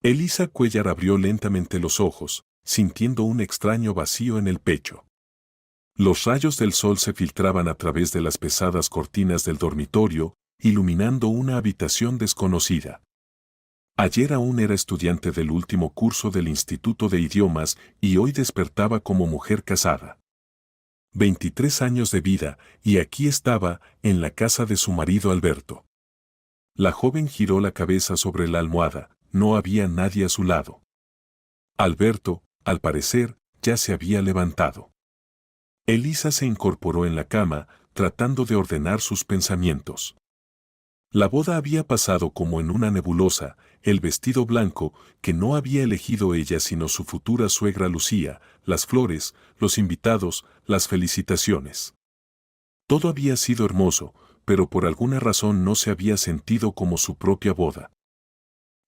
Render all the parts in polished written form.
Elisa Cuellar abrió lentamente los ojos, sintiendo un extraño vacío en el pecho. Los rayos del sol se filtraban a través de las pesadas cortinas del dormitorio, iluminando una habitación desconocida. Ayer aún era estudiante del último curso del Instituto de Idiomas y hoy despertaba como mujer casada. 23 años de vida, y aquí estaba, en la casa de su marido Alberto. La joven giró la cabeza sobre la almohada, no había nadie a su lado. Alberto, al parecer, ya se había levantado. Elisa se incorporó en la cama, tratando de ordenar sus pensamientos. La boda había pasado como en una nebulosa, el vestido blanco, que no había elegido ella sino su futura suegra Lucía, las flores, los invitados, las felicitaciones. Todo había sido hermoso, pero por alguna razón no se había sentido como su propia boda.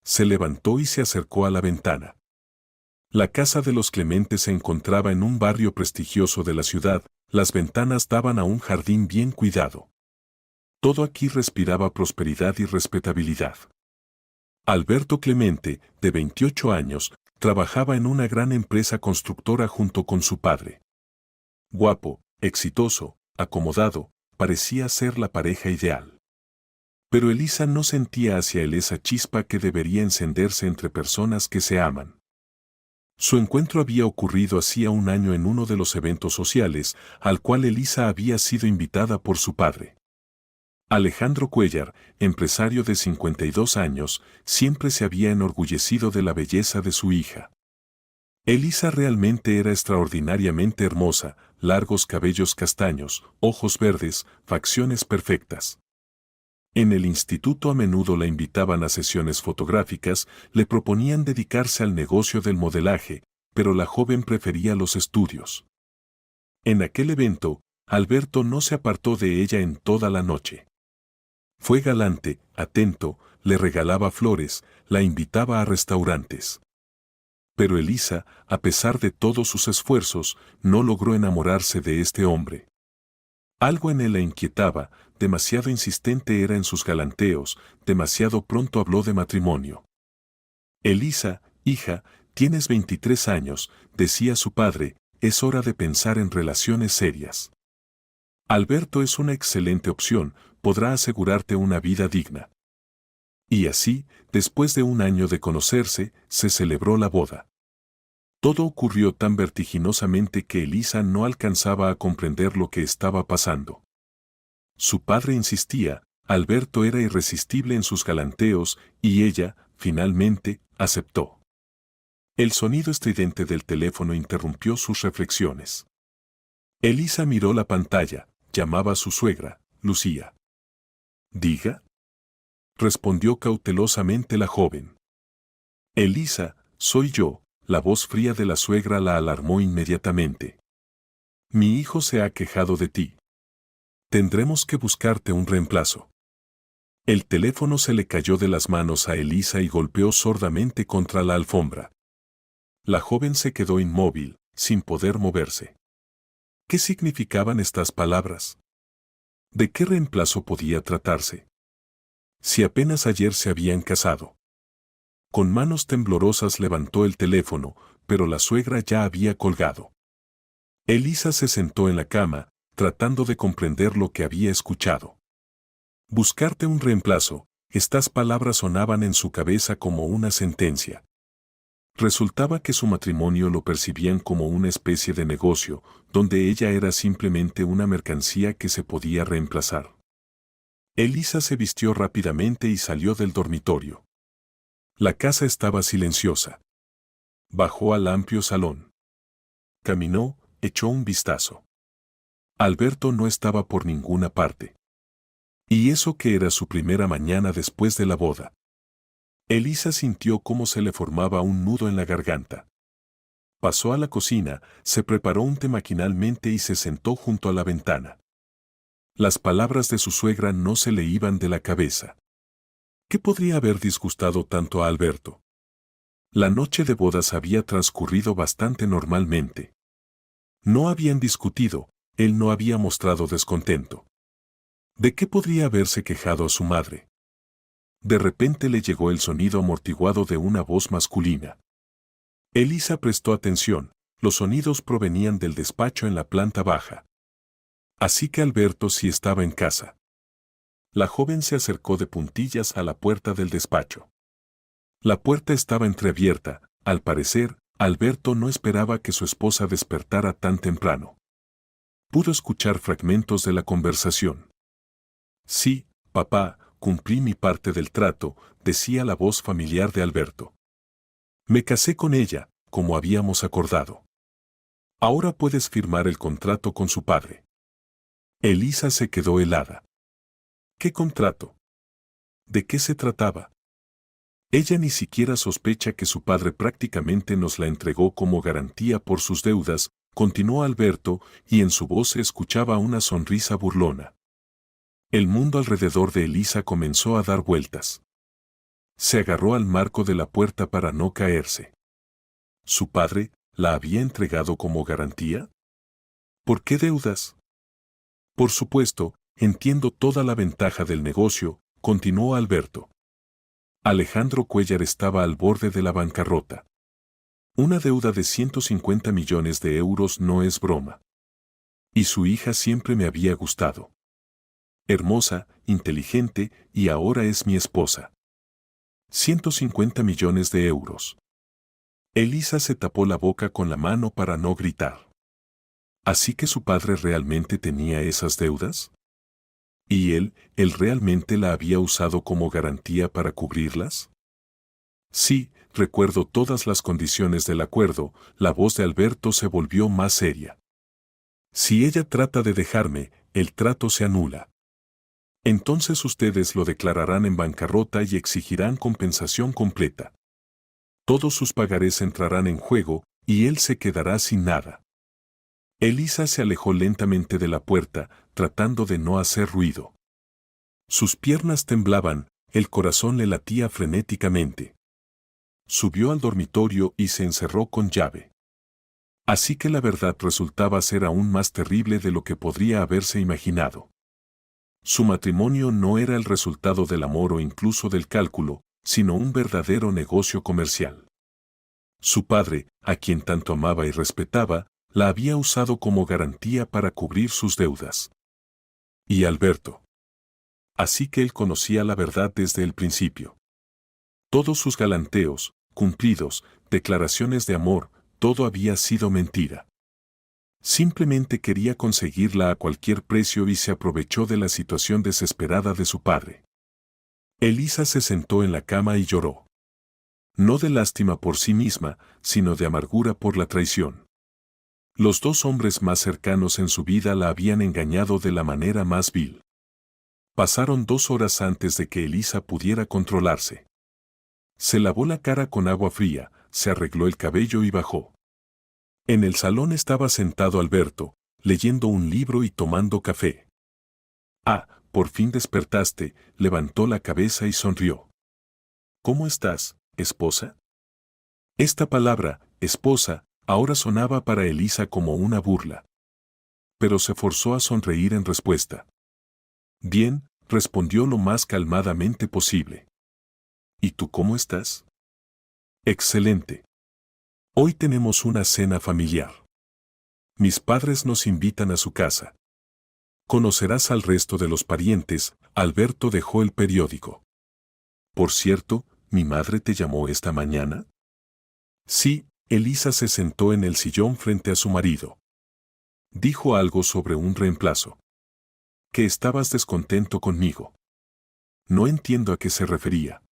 Se levantó y se acercó a la ventana. La casa de los Clementes se encontraba en un barrio prestigioso de la ciudad, las ventanas daban a un jardín bien cuidado. Todo aquí respiraba prosperidad y respetabilidad. Alberto Clemente, de 28 años, trabajaba en una gran empresa constructora junto con su padre. Guapo, exitoso, acomodado, parecía ser la pareja ideal. Pero Elisa no sentía hacia él esa chispa que debería encenderse entre personas que se aman. Su encuentro había ocurrido hacía un año en uno de los eventos sociales, al cual Elisa había sido invitada por su padre. Alejandro Cuellar, empresario de 52 años, siempre se había enorgullecido de la belleza de su hija. Elisa realmente era extraordinariamente hermosa, largos cabellos castaños, ojos verdes, facciones perfectas. En el instituto a menudo la invitaban a sesiones fotográficas, le proponían dedicarse al negocio del modelaje, pero la joven prefería los estudios. En aquel evento, Alberto no se apartó de ella en toda la noche. Fue galante, atento, le regalaba flores, la invitaba a restaurantes. Pero Elisa, a pesar de todos sus esfuerzos, no logró enamorarse de este hombre. Algo en él la inquietaba, demasiado insistente era en sus galanteos, demasiado pronto habló de matrimonio. Elisa, hija, tienes 23 años, decía su padre, es hora de pensar en relaciones serias. Alberto es una excelente opción, podrá asegurarte una vida digna. Y así, después de un año de conocerse, se celebró la boda. Todo ocurrió tan vertiginosamente que Elisa no alcanzaba a comprender lo que estaba pasando. Su padre insistía, Alberto era irresistible en sus galanteos, y ella, finalmente, aceptó. El sonido estridente del teléfono interrumpió sus reflexiones. Elisa miró la pantalla, llamaba a su suegra, Lucía. «Diga», respondió cautelosamente la joven. «Elisa, soy yo», la voz fría de la suegra la alarmó inmediatamente. «Mi hijo se ha quejado de ti. Tendremos que buscarte un reemplazo». El teléfono se le cayó de las manos a Elisa y golpeó sordamente contra la alfombra. La joven se quedó inmóvil, sin poder moverse. ¿Qué significaban estas palabras? ¿De qué reemplazo podía tratarse? Si apenas ayer se habían casado. Con manos temblorosas levantó el teléfono, pero la suegra ya había colgado. Elisa se sentó en la cama, tratando de comprender lo que había escuchado. Buscarte un reemplazo, estas palabras sonaban en su cabeza como una sentencia. Resultaba que su matrimonio lo percibían como una especie de negocio, donde ella era simplemente una mercancía que se podía reemplazar. Elisa se vistió rápidamente y salió del dormitorio. La casa estaba silenciosa. Bajó al amplio salón. Caminó, echó un vistazo. Alberto no estaba por ninguna parte. Y eso que era su primera mañana después de la boda. Elisa sintió cómo se le formaba un nudo en la garganta. Pasó a la cocina, se preparó un té maquinalmente y se sentó junto a la ventana. Las palabras de su suegra no se le iban de la cabeza. ¿Qué podría haber disgustado tanto a Alberto? La noche de bodas había transcurrido bastante normalmente. No habían discutido, él no había mostrado descontento. ¿De qué podría haberse quejado a su madre? De repente le llegó el sonido amortiguado de una voz masculina. Elisa prestó atención. Los sonidos provenían del despacho en la planta baja. Así que Alberto sí estaba en casa. La joven se acercó de puntillas a la puerta del despacho. La puerta estaba entreabierta. Al parecer, Alberto no esperaba que su esposa despertara tan temprano. Pudo escuchar fragmentos de la conversación. Sí, papá, cumplí mi parte del trato, decía la voz familiar de Alberto. Me casé con ella, como habíamos acordado. Ahora puedes firmar el contrato con su padre. Elisa se quedó helada. ¿Qué contrato? ¿De qué se trataba? Ella ni siquiera sospecha que su padre prácticamente nos la entregó como garantía por sus deudas, continuó Alberto, y en su voz se escuchaba una sonrisa burlona. El mundo alrededor de Elisa comenzó a dar vueltas. Se agarró al marco de la puerta para no caerse. ¿Su padre la había entregado como garantía? ¿Por qué deudas? Por supuesto, entiendo toda la ventaja del negocio, continuó Alberto. Alejandro Cuéllar estaba al borde de la bancarrota. Una deuda de 150 millones de euros no es broma. Y su hija siempre me había gustado. Hermosa, inteligente, y ahora es mi esposa. 150 millones de euros. Elisa se tapó la boca con la mano para no gritar. ¿Así que su padre realmente tenía esas deudas? ¿Y él realmente la había usado como garantía para cubrirlas? Sí, recuerdo todas las condiciones del acuerdo. La voz de Alberto se volvió más seria. Si ella trata de dejarme, el trato se anula. Entonces ustedes lo declararán en bancarrota y exigirán compensación completa. Todos sus pagarés entrarán en juego, y él se quedará sin nada. Elisa se alejó lentamente de la puerta, tratando de no hacer ruido. Sus piernas temblaban, el corazón le latía frenéticamente. Subió al dormitorio y se encerró con llave. Así que la verdad resultaba ser aún más terrible de lo que podría haberse imaginado. Su matrimonio no era el resultado del amor o incluso del cálculo, sino un verdadero negocio comercial. Su padre, a quien tanto amaba y respetaba, la había usado como garantía para cubrir sus deudas. Y Alberto. Así que él conocía la verdad desde el principio. Todos sus galanteos, cumplidos, declaraciones de amor, todo había sido mentira. Simplemente quería conseguirla a cualquier precio y se aprovechó de la situación desesperada de su padre. Elisa se sentó en la cama y lloró. No de lástima por sí misma, sino de amargura por la traición. Los dos hombres más cercanos en su vida la habían engañado de la manera más vil. Pasaron 2 horas antes de que Elisa pudiera controlarse. Se lavó la cara con agua fría, se arregló el cabello y bajó. En el salón estaba sentado Alberto, leyendo un libro y tomando café. Ah, por fin despertaste, levantó la cabeza y sonrió. ¿Cómo estás, esposa? Esta palabra, esposa, ahora sonaba para Elisa como una burla. Pero se forzó a sonreír en respuesta. Bien, respondió lo más calmadamente posible. ¿Y tú cómo estás? Excelente. Hoy tenemos una cena familiar. Mis padres nos invitan a su casa. Conocerás al resto de los parientes. Alberto dejó el periódico. Por cierto, ¿mi madre te llamó esta mañana? Sí, Elisa se sentó en el sillón frente a su marido. Dijo algo sobre un reemplazo. Que estabas descontento conmigo. No entiendo a qué se refería.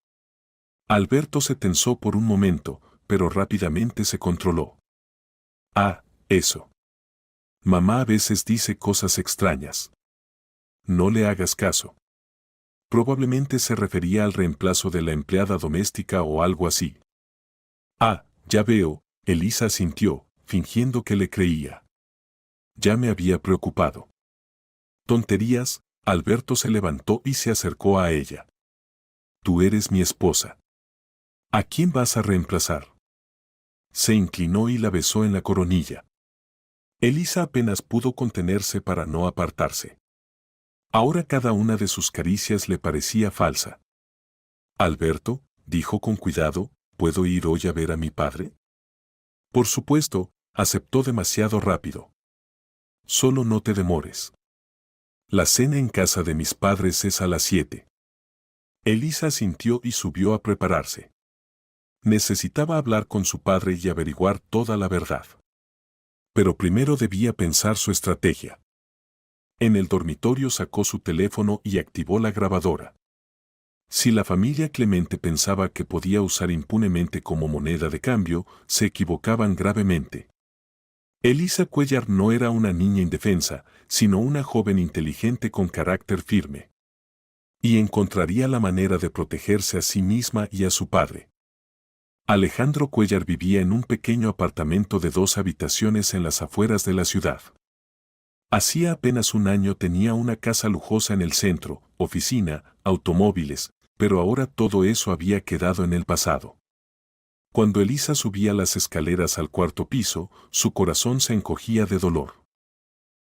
Alberto se tensó por un momento, pero rápidamente se controló. Ah, eso. Mamá a veces dice cosas extrañas. No le hagas caso. Probablemente se refería al reemplazo de la empleada doméstica o algo así. Ah, ya veo, Elisa asintió, fingiendo que le creía. Ya me había preocupado. Tonterías, Alberto se levantó y se acercó a ella. Tú eres mi esposa. ¿A quién vas a reemplazar? Se inclinó y la besó en la coronilla. Elisa apenas pudo contenerse para no apartarse. Ahora cada una de sus caricias le parecía falsa. Alberto, dijo con cuidado, ¿puedo ir hoy a ver a mi padre? Por supuesto, aceptó demasiado rápido. Solo no te demores. La cena en casa de mis padres es a las 7. Elisa asintió y subió a prepararse. Necesitaba hablar con su padre y averiguar toda la verdad. Pero primero debía pensar su estrategia. En el dormitorio sacó su teléfono y activó la grabadora. Si la familia Clemente pensaba que podía usar impunemente como moneda de cambio, se equivocaban gravemente. Elisa Cuellar no era una niña indefensa, sino una joven inteligente con carácter firme. Y encontraría la manera de protegerse a sí misma y a su padre. Alejandro Cuellar vivía en un pequeño apartamento de 2 habitaciones en las afueras de la ciudad. Hacía apenas un año tenía una casa lujosa en el centro, oficina, automóviles, pero ahora todo eso había quedado en el pasado. Cuando Elisa subía las escaleras al 4.º piso, su corazón se encogía de dolor.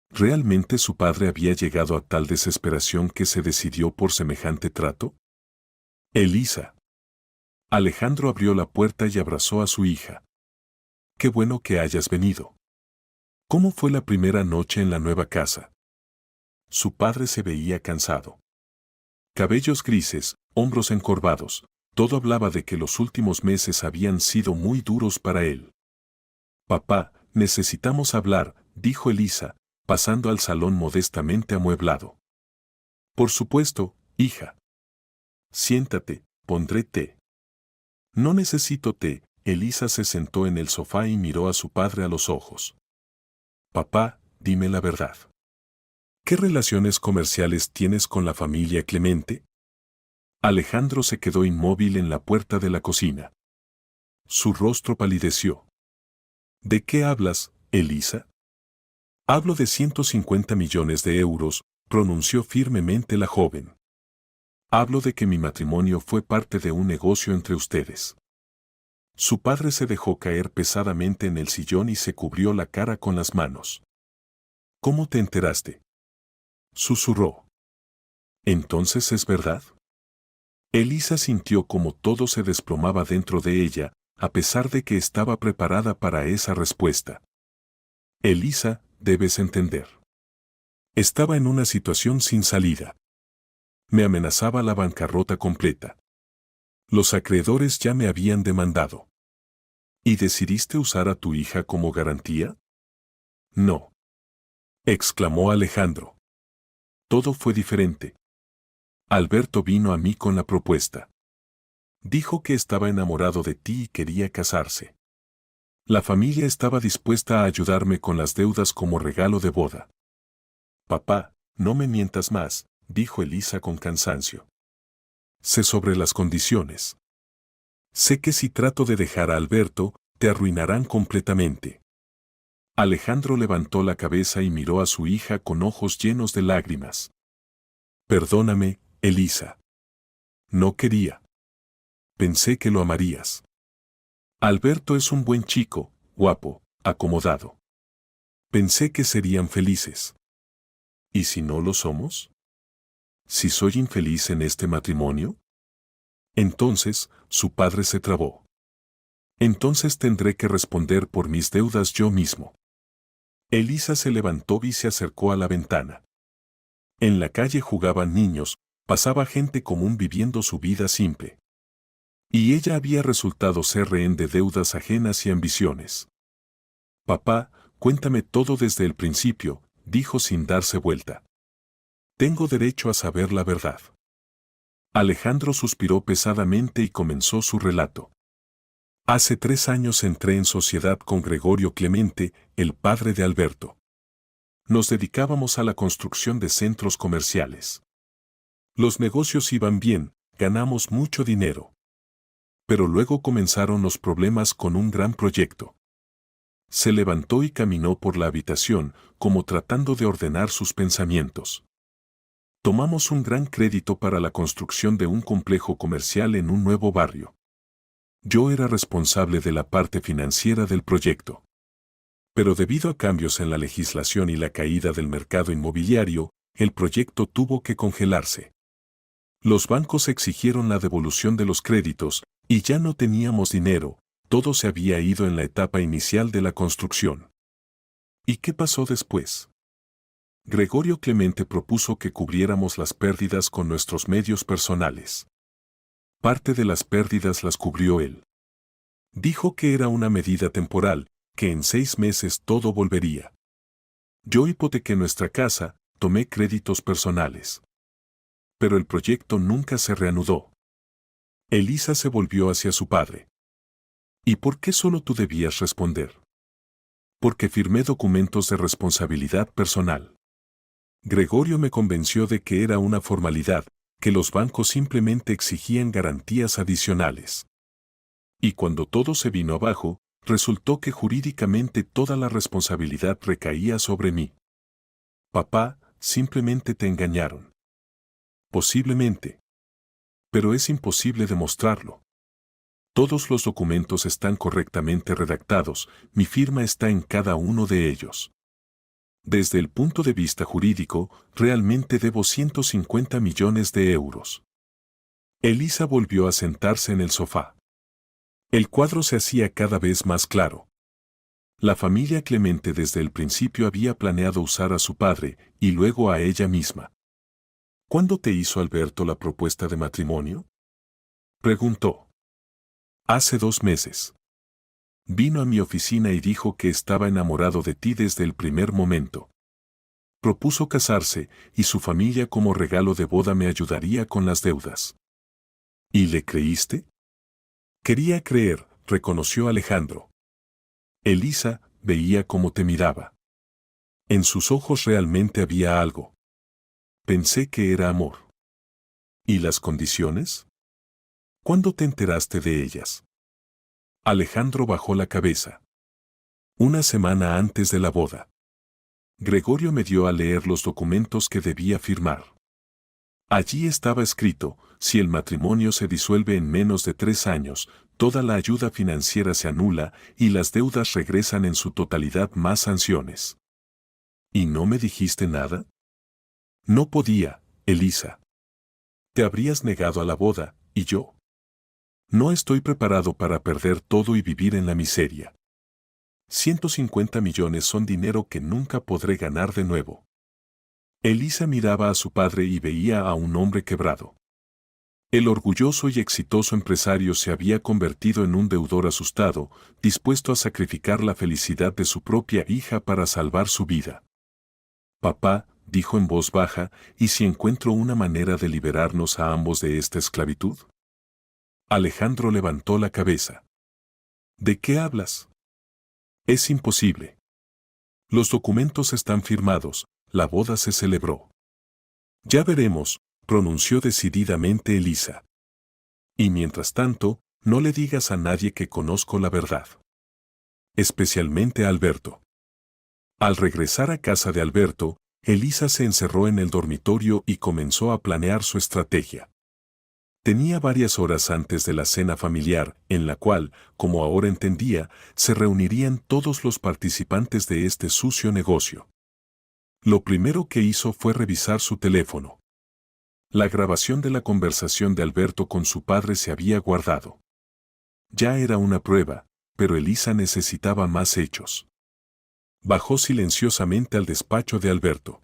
¿Realmente su padre había llegado a tal desesperación que se decidió por semejante trato? Elisa. Alejandro abrió la puerta y abrazó a su hija. Qué bueno que hayas venido. ¿Cómo fue la primera noche en la nueva casa? Su padre se veía cansado. Cabellos grises, hombros encorvados, todo hablaba de que los últimos meses habían sido muy duros para él. Papá, necesitamos hablar, dijo Elisa, pasando al salón modestamente amueblado. Por supuesto, hija. Siéntate, pondré té. No necesito té. Elisa se sentó en el sofá y miró a su padre a los ojos. Papá, dime la verdad. ¿Qué relaciones comerciales tienes con la familia Clemente? Alejandro se quedó inmóvil en la puerta de la cocina. Su rostro palideció. ¿De qué hablas, Elisa? Hablo de 150 millones de euros, pronunció firmemente la joven. Hablo de que mi matrimonio fue parte de un negocio entre ustedes. Su padre se dejó caer pesadamente en el sillón y se cubrió la cara con las manos. ¿Cómo te enteraste? Susurró. ¿Entonces es verdad? Elisa sintió como todo se desplomaba dentro de ella, a pesar de que estaba preparada para esa respuesta. Elisa, debes entender. Estaba en una situación sin salida. Me amenazaba la bancarrota completa. Los acreedores ya me habían demandado. ¿Y decidiste usar a tu hija como garantía? No. Exclamó Alejandro. Todo fue diferente. Alberto vino a mí con la propuesta. Dijo que estaba enamorado de ti y quería casarse. La familia estaba dispuesta a ayudarme con las deudas como regalo de boda. Papá, no me mientas más, dijo Elisa con cansancio. Sé sobre las condiciones. Sé que si trato de dejar a Alberto, te arruinarán completamente. Alejandro levantó la cabeza y miró a su hija con ojos llenos de lágrimas. Perdóname, Elisa. No quería. Pensé que lo amarías. Alberto es un buen chico, guapo, acomodado. Pensé que serían felices. ¿Y si no lo somos? ¿Si soy infeliz en este matrimonio? Entonces, su padre se trabó. Entonces tendré que responder por mis deudas yo mismo. Elisa se levantó y se acercó a la ventana. En la calle jugaban niños, pasaba gente común viviendo su vida simple. Y ella había resultado ser rehén de deudas ajenas y ambiciones. Papá, cuéntame todo desde el principio, dijo sin darse vuelta. Tengo derecho a saber la verdad. Alejandro suspiró pesadamente y comenzó su relato. Hace 3 años entré en sociedad con Gregorio Clemente, el padre de Alberto. Nos dedicábamos a la construcción de centros comerciales. Los negocios iban bien, ganamos mucho dinero. Pero luego comenzaron los problemas con un gran proyecto. Se levantó y caminó por la habitación, como tratando de ordenar sus pensamientos. Tomamos un gran crédito para la construcción de un complejo comercial en un nuevo barrio. Yo era responsable de la parte financiera del proyecto. Pero debido a cambios en la legislación y la caída del mercado inmobiliario, el proyecto tuvo que congelarse. Los bancos exigieron la devolución de los créditos, y ya no teníamos dinero, todo se había ido en la etapa inicial de la construcción. ¿Y qué pasó después? Gregorio Clemente propuso que cubriéramos las pérdidas con nuestros medios personales. Parte de las pérdidas las cubrió él. Dijo que era una medida temporal, que en 6 meses todo volvería. Yo hipotequé nuestra casa, tomé créditos personales. Pero el proyecto nunca se reanudó. Elisa se volvió hacia su padre. ¿Y por qué solo tú debías responder? Porque firmé documentos de responsabilidad personal. Gregorio me convenció de que era una formalidad, que los bancos simplemente exigían garantías adicionales. Y cuando todo se vino abajo, resultó que jurídicamente toda la responsabilidad recaía sobre mí. Papá, simplemente te engañaron. Posiblemente. Pero es imposible demostrarlo. Todos los documentos están correctamente redactados, mi firma está en cada uno de ellos. Desde el punto de vista jurídico, realmente debo 150 millones de euros. Elisa volvió a sentarse en el sofá. El cuadro se hacía cada vez más claro. La familia Clemente desde el principio había planeado usar a su padre y luego a ella misma. ¿Cuándo te hizo Alberto la propuesta de matrimonio? Preguntó. Hace 2 meses. Vino a mi oficina y dijo que estaba enamorado de ti desde el primer momento. Propuso casarse y su familia como regalo de boda me ayudaría con las deudas. ¿Y le creíste? Quería creer, reconoció Alejandro. Elisa veía cómo te miraba. En sus ojos realmente había algo. Pensé que era amor. ¿Y las condiciones? ¿Cuándo te enteraste de ellas? Alejandro bajó la cabeza. Una semana antes de la boda. Gregorio me dio a leer los documentos que debía firmar. Allí estaba escrito, si el matrimonio se disuelve en menos de 3 años, toda la ayuda financiera se anula y las deudas regresan en su totalidad más sanciones. ¿Y no me dijiste nada? No podía, Elisa. Te habrías negado a la boda, y yo. No estoy preparado para perder todo y vivir en la miseria. 150 millones son dinero que nunca podré ganar de nuevo. Elisa miraba a su padre y veía a un hombre quebrado. El orgulloso y exitoso empresario se había convertido en un deudor asustado, dispuesto a sacrificar la felicidad de su propia hija para salvar su vida. Papá, dijo en voz baja, ¿y si encuentro una manera de liberarnos a ambos de esta esclavitud? Alejandro levantó la cabeza. ¿De qué hablas? Es imposible. Los documentos están firmados, la boda se celebró. Ya veremos, pronunció decididamente Elisa. Y mientras tanto, no le digas a nadie que conozco la verdad. Especialmente a Alberto. Al regresar a casa de Alberto, Elisa se encerró en el dormitorio y comenzó a planear su estrategia. Tenía varias horas antes de la cena familiar, en la cual, como ahora entendía, se reunirían todos los participantes de este sucio negocio. Lo primero que hizo fue revisar su teléfono. La grabación de la conversación de Alberto con su padre se había guardado. Ya era una prueba, pero Elisa necesitaba más hechos. Bajó silenciosamente al despacho de Alberto.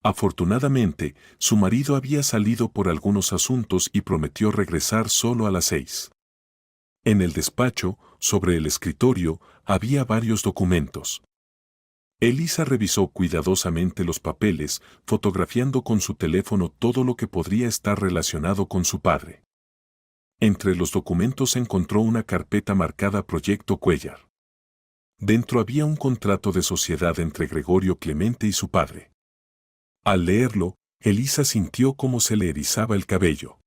Afortunadamente, su marido había salido por algunos asuntos y prometió regresar solo a las 6. En el despacho, sobre el escritorio, había varios documentos. Elisa revisó cuidadosamente los papeles, fotografiando con su teléfono todo lo que podría estar relacionado con su padre. Entre los documentos encontró una carpeta marcada Proyecto Cuéllar. Dentro había un contrato de sociedad entre Gregorio Clemente y su padre. Al leerlo, Elisa sintió cómo se le erizaba el cabello.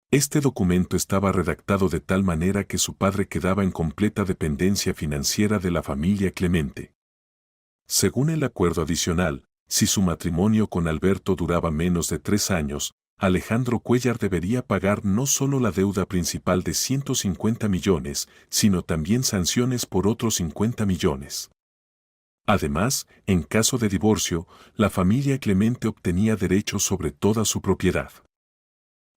Este documento estaba redactado de tal manera que su padre quedaba en completa dependencia financiera de la familia Clemente. Según el acuerdo adicional, si su matrimonio con Alberto duraba menos de 3 años, Alejandro Cuéllar debería pagar no solo la deuda principal de 150 millones, sino también sanciones por otros 50 millones. Además, en caso de divorcio, la familia Clemente obtenía derechos sobre toda su propiedad.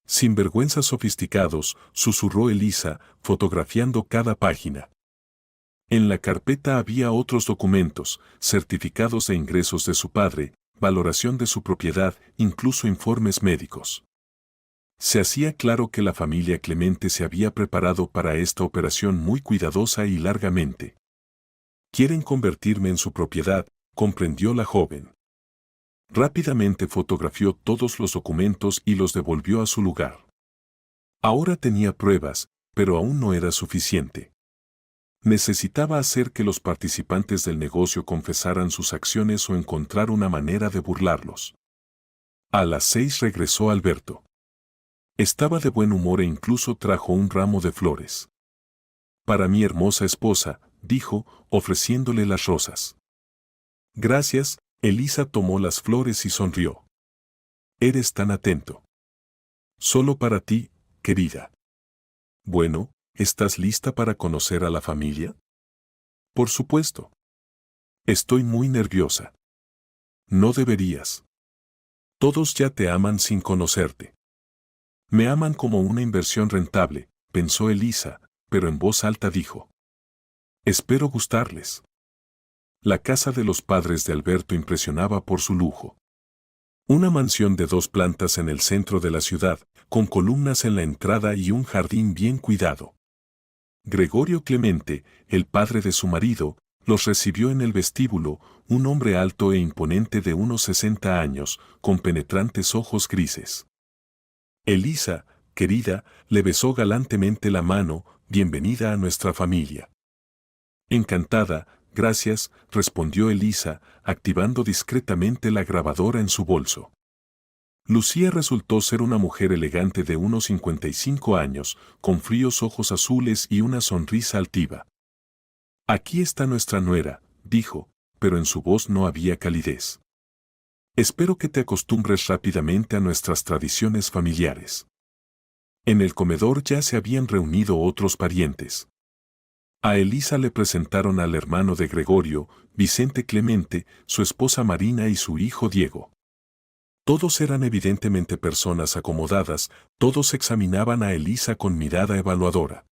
Sinvergüenzas sofisticados, susurró Elisa, fotografiando cada página. En la carpeta había otros documentos, certificados de ingresos de su padre, valoración de su propiedad, incluso informes médicos. Se hacía claro que la familia Clemente se había preparado para esta operación muy cuidadosa y largamente. Quieren convertirme en su propiedad, comprendió la joven. Rápidamente fotografió todos los documentos y los devolvió a su lugar. Ahora tenía pruebas, pero aún no era suficiente. Necesitaba hacer que los participantes del negocio confesaran sus acciones o encontrar una manera de burlarlos. A las 6 regresó Alberto. Estaba de buen humor e incluso trajo un ramo de flores. Para mi hermosa esposa, dijo, ofreciéndole las rosas. Gracias, Elisa tomó las flores y sonrió. Eres tan atento. Solo para ti, querida. Bueno, ¿estás lista para conocer a la familia? Por supuesto. Estoy muy nerviosa. No deberías. Todos ya te aman sin conocerte. Me aman como una inversión rentable, pensó Elisa, pero en voz alta dijo. Espero gustarles. La casa de los padres de Alberto impresionaba por su lujo. Una mansión de 2 plantas en el centro de la ciudad, con columnas en la entrada y un jardín bien cuidado. Gregorio Clemente, el padre de su marido, los recibió en el vestíbulo, un hombre alto e imponente de unos 60 años, con penetrantes ojos grises. Elisa, querida, le besó galantemente la mano, bienvenida a nuestra familia. Encantada, gracias, respondió Elisa, activando discretamente la grabadora en su bolso. Lucía resultó ser una mujer elegante de unos 55 años, con fríos ojos azules y una sonrisa altiva. Aquí está nuestra nuera, dijo, pero en su voz no había calidez. Espero que te acostumbres rápidamente a nuestras tradiciones familiares. En el comedor ya se habían reunido otros parientes. A Elisa le presentaron al hermano de Gregorio, Vicente Clemente, su esposa Marina y su hijo Diego. Todos eran evidentemente personas acomodadas, todos examinaban a Elisa con mirada evaluadora.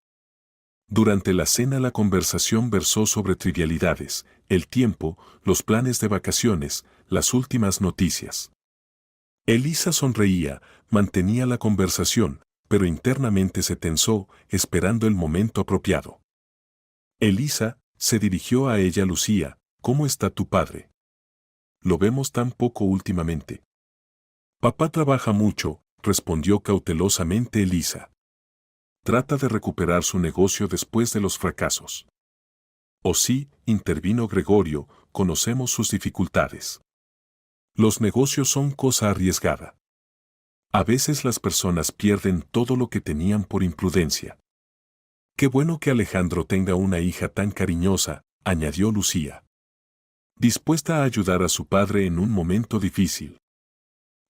Durante la cena la conversación versó sobre trivialidades, el tiempo, los planes de vacaciones, las últimas noticias. Elisa sonreía, mantenía la conversación, pero internamente se tensó, esperando el momento apropiado. Elisa, se dirigió a ella Lucía, ¿cómo está tu padre? Lo vemos tan poco últimamente. Papá trabaja mucho, respondió cautelosamente Elisa. Trata de recuperar su negocio después de los fracasos. Oh sí, intervino Gregorio, conocemos sus dificultades. Los negocios son cosa arriesgada. A veces las personas pierden todo lo que tenían por imprudencia. Qué bueno que Alejandro tenga una hija tan cariñosa, añadió Lucía. Dispuesta a ayudar a su padre en un momento difícil.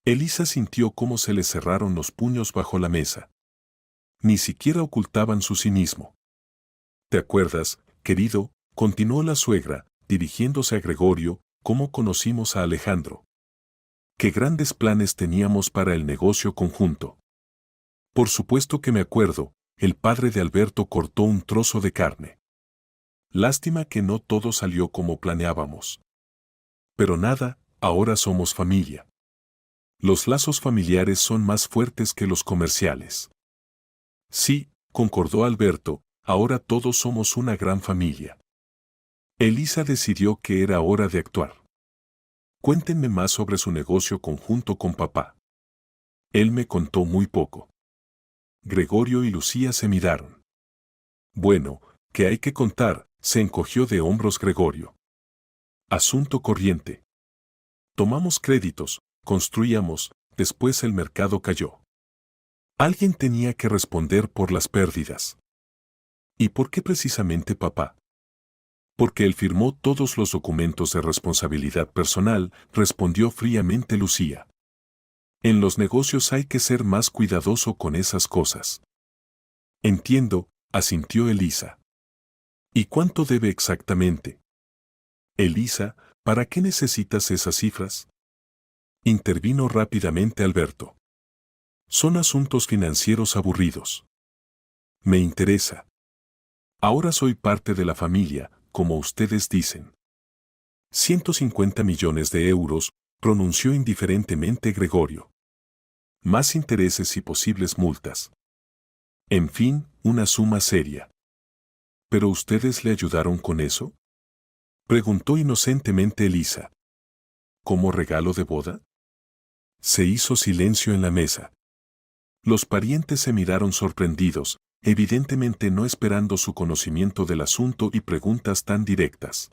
Elisa sintió cómo se le cerraron los puños bajo la mesa. Ni siquiera ocultaban su cinismo. ¿Te acuerdas, querido?, continuó la suegra, dirigiéndose a Gregorio, cómo conocimos a Alejandro. Qué grandes planes teníamos para el negocio conjunto. Por supuesto que me acuerdo, el padre de Alberto cortó un trozo de carne. Lástima que no todo salió como planeábamos. Pero nada, ahora somos familia. Los lazos familiares son más fuertes que los comerciales. Sí, concordó Alberto, ahora todos somos una gran familia. Elisa decidió que era hora de actuar. Cuéntenme más sobre su negocio conjunto con papá. Él me contó muy poco. Gregorio y Lucía se miraron. Bueno, ¿qué hay que contar?, se encogió de hombros Gregorio. Asunto corriente. Tomamos créditos, construíamos, después el mercado cayó. Alguien tenía que responder por las pérdidas. ¿Y por qué precisamente papá? Porque él firmó todos los documentos de responsabilidad personal, respondió fríamente Lucía. En los negocios hay que ser más cuidadoso con esas cosas. Entiendo, asintió Elisa. ¿Y cuánto debe exactamente? Elisa, ¿para qué necesitas esas cifras? Intervino rápidamente Alberto. Son asuntos financieros aburridos. Me interesa. Ahora soy parte de la familia, como ustedes dicen. 150 millones de euros, pronunció indiferentemente Gregorio. Más intereses y posibles multas. En fin, una suma seria. ¿Pero ustedes le ayudaron con eso? Preguntó inocentemente Elisa. ¿Como regalo de boda? Se hizo silencio en la mesa. Los parientes se miraron sorprendidos, evidentemente no esperando su conocimiento del asunto y preguntas tan directas.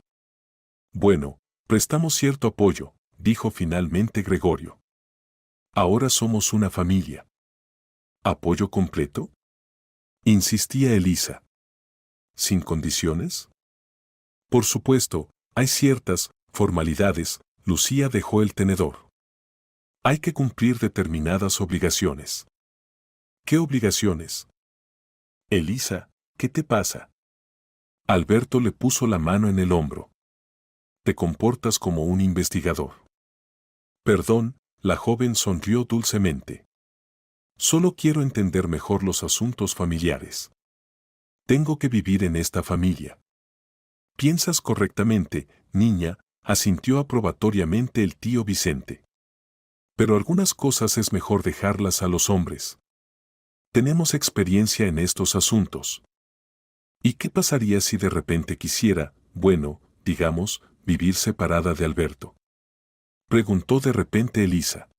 Bueno, prestamos cierto apoyo, dijo finalmente Gregorio. Ahora somos una familia. ¿Apoyo completo? Insistía Elisa. ¿Sin condiciones? Por supuesto, hay ciertas formalidades. Lucía dejó el tenedor. Hay que cumplir determinadas obligaciones. ¿Qué obligaciones? Elisa, ¿qué te pasa? Alberto le puso la mano en el hombro. Te comportas como un investigador. Perdón, la joven sonrió dulcemente. Solo quiero entender mejor los asuntos familiares. Tengo que vivir en esta familia. Piensas correctamente, niña, asintió aprobatoriamente el tío Vicente. Pero algunas cosas es mejor dejarlas a los hombres. Tenemos experiencia en estos asuntos. ¿Y qué pasaría si de repente quisiera, bueno, digamos, vivir separada de Alberto? Preguntó de repente Elisa.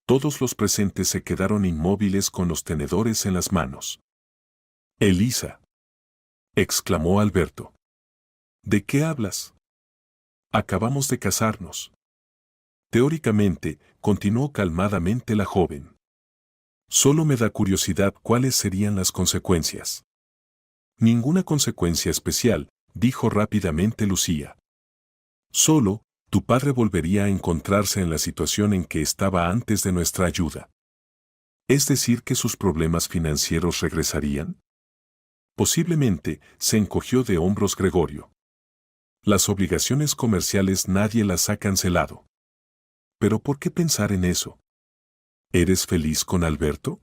Todos los presentes se quedaron inmóviles con los tenedores en las manos. Elisa, exclamó Alberto. ¿De qué hablas? Acabamos de casarnos. Teóricamente, continuó calmadamente la joven. Solo me da curiosidad cuáles serían las consecuencias. Ninguna consecuencia especial, dijo rápidamente Lucía. Solo, tu padre volvería a encontrarse en la situación en que estaba antes de nuestra ayuda. ¿Es decir que sus problemas financieros regresarían? Posiblemente, se encogió de hombros Gregorio. Las obligaciones comerciales nadie las ha cancelado. ¿Pero por qué pensar en eso? ¿Eres feliz con Alberto?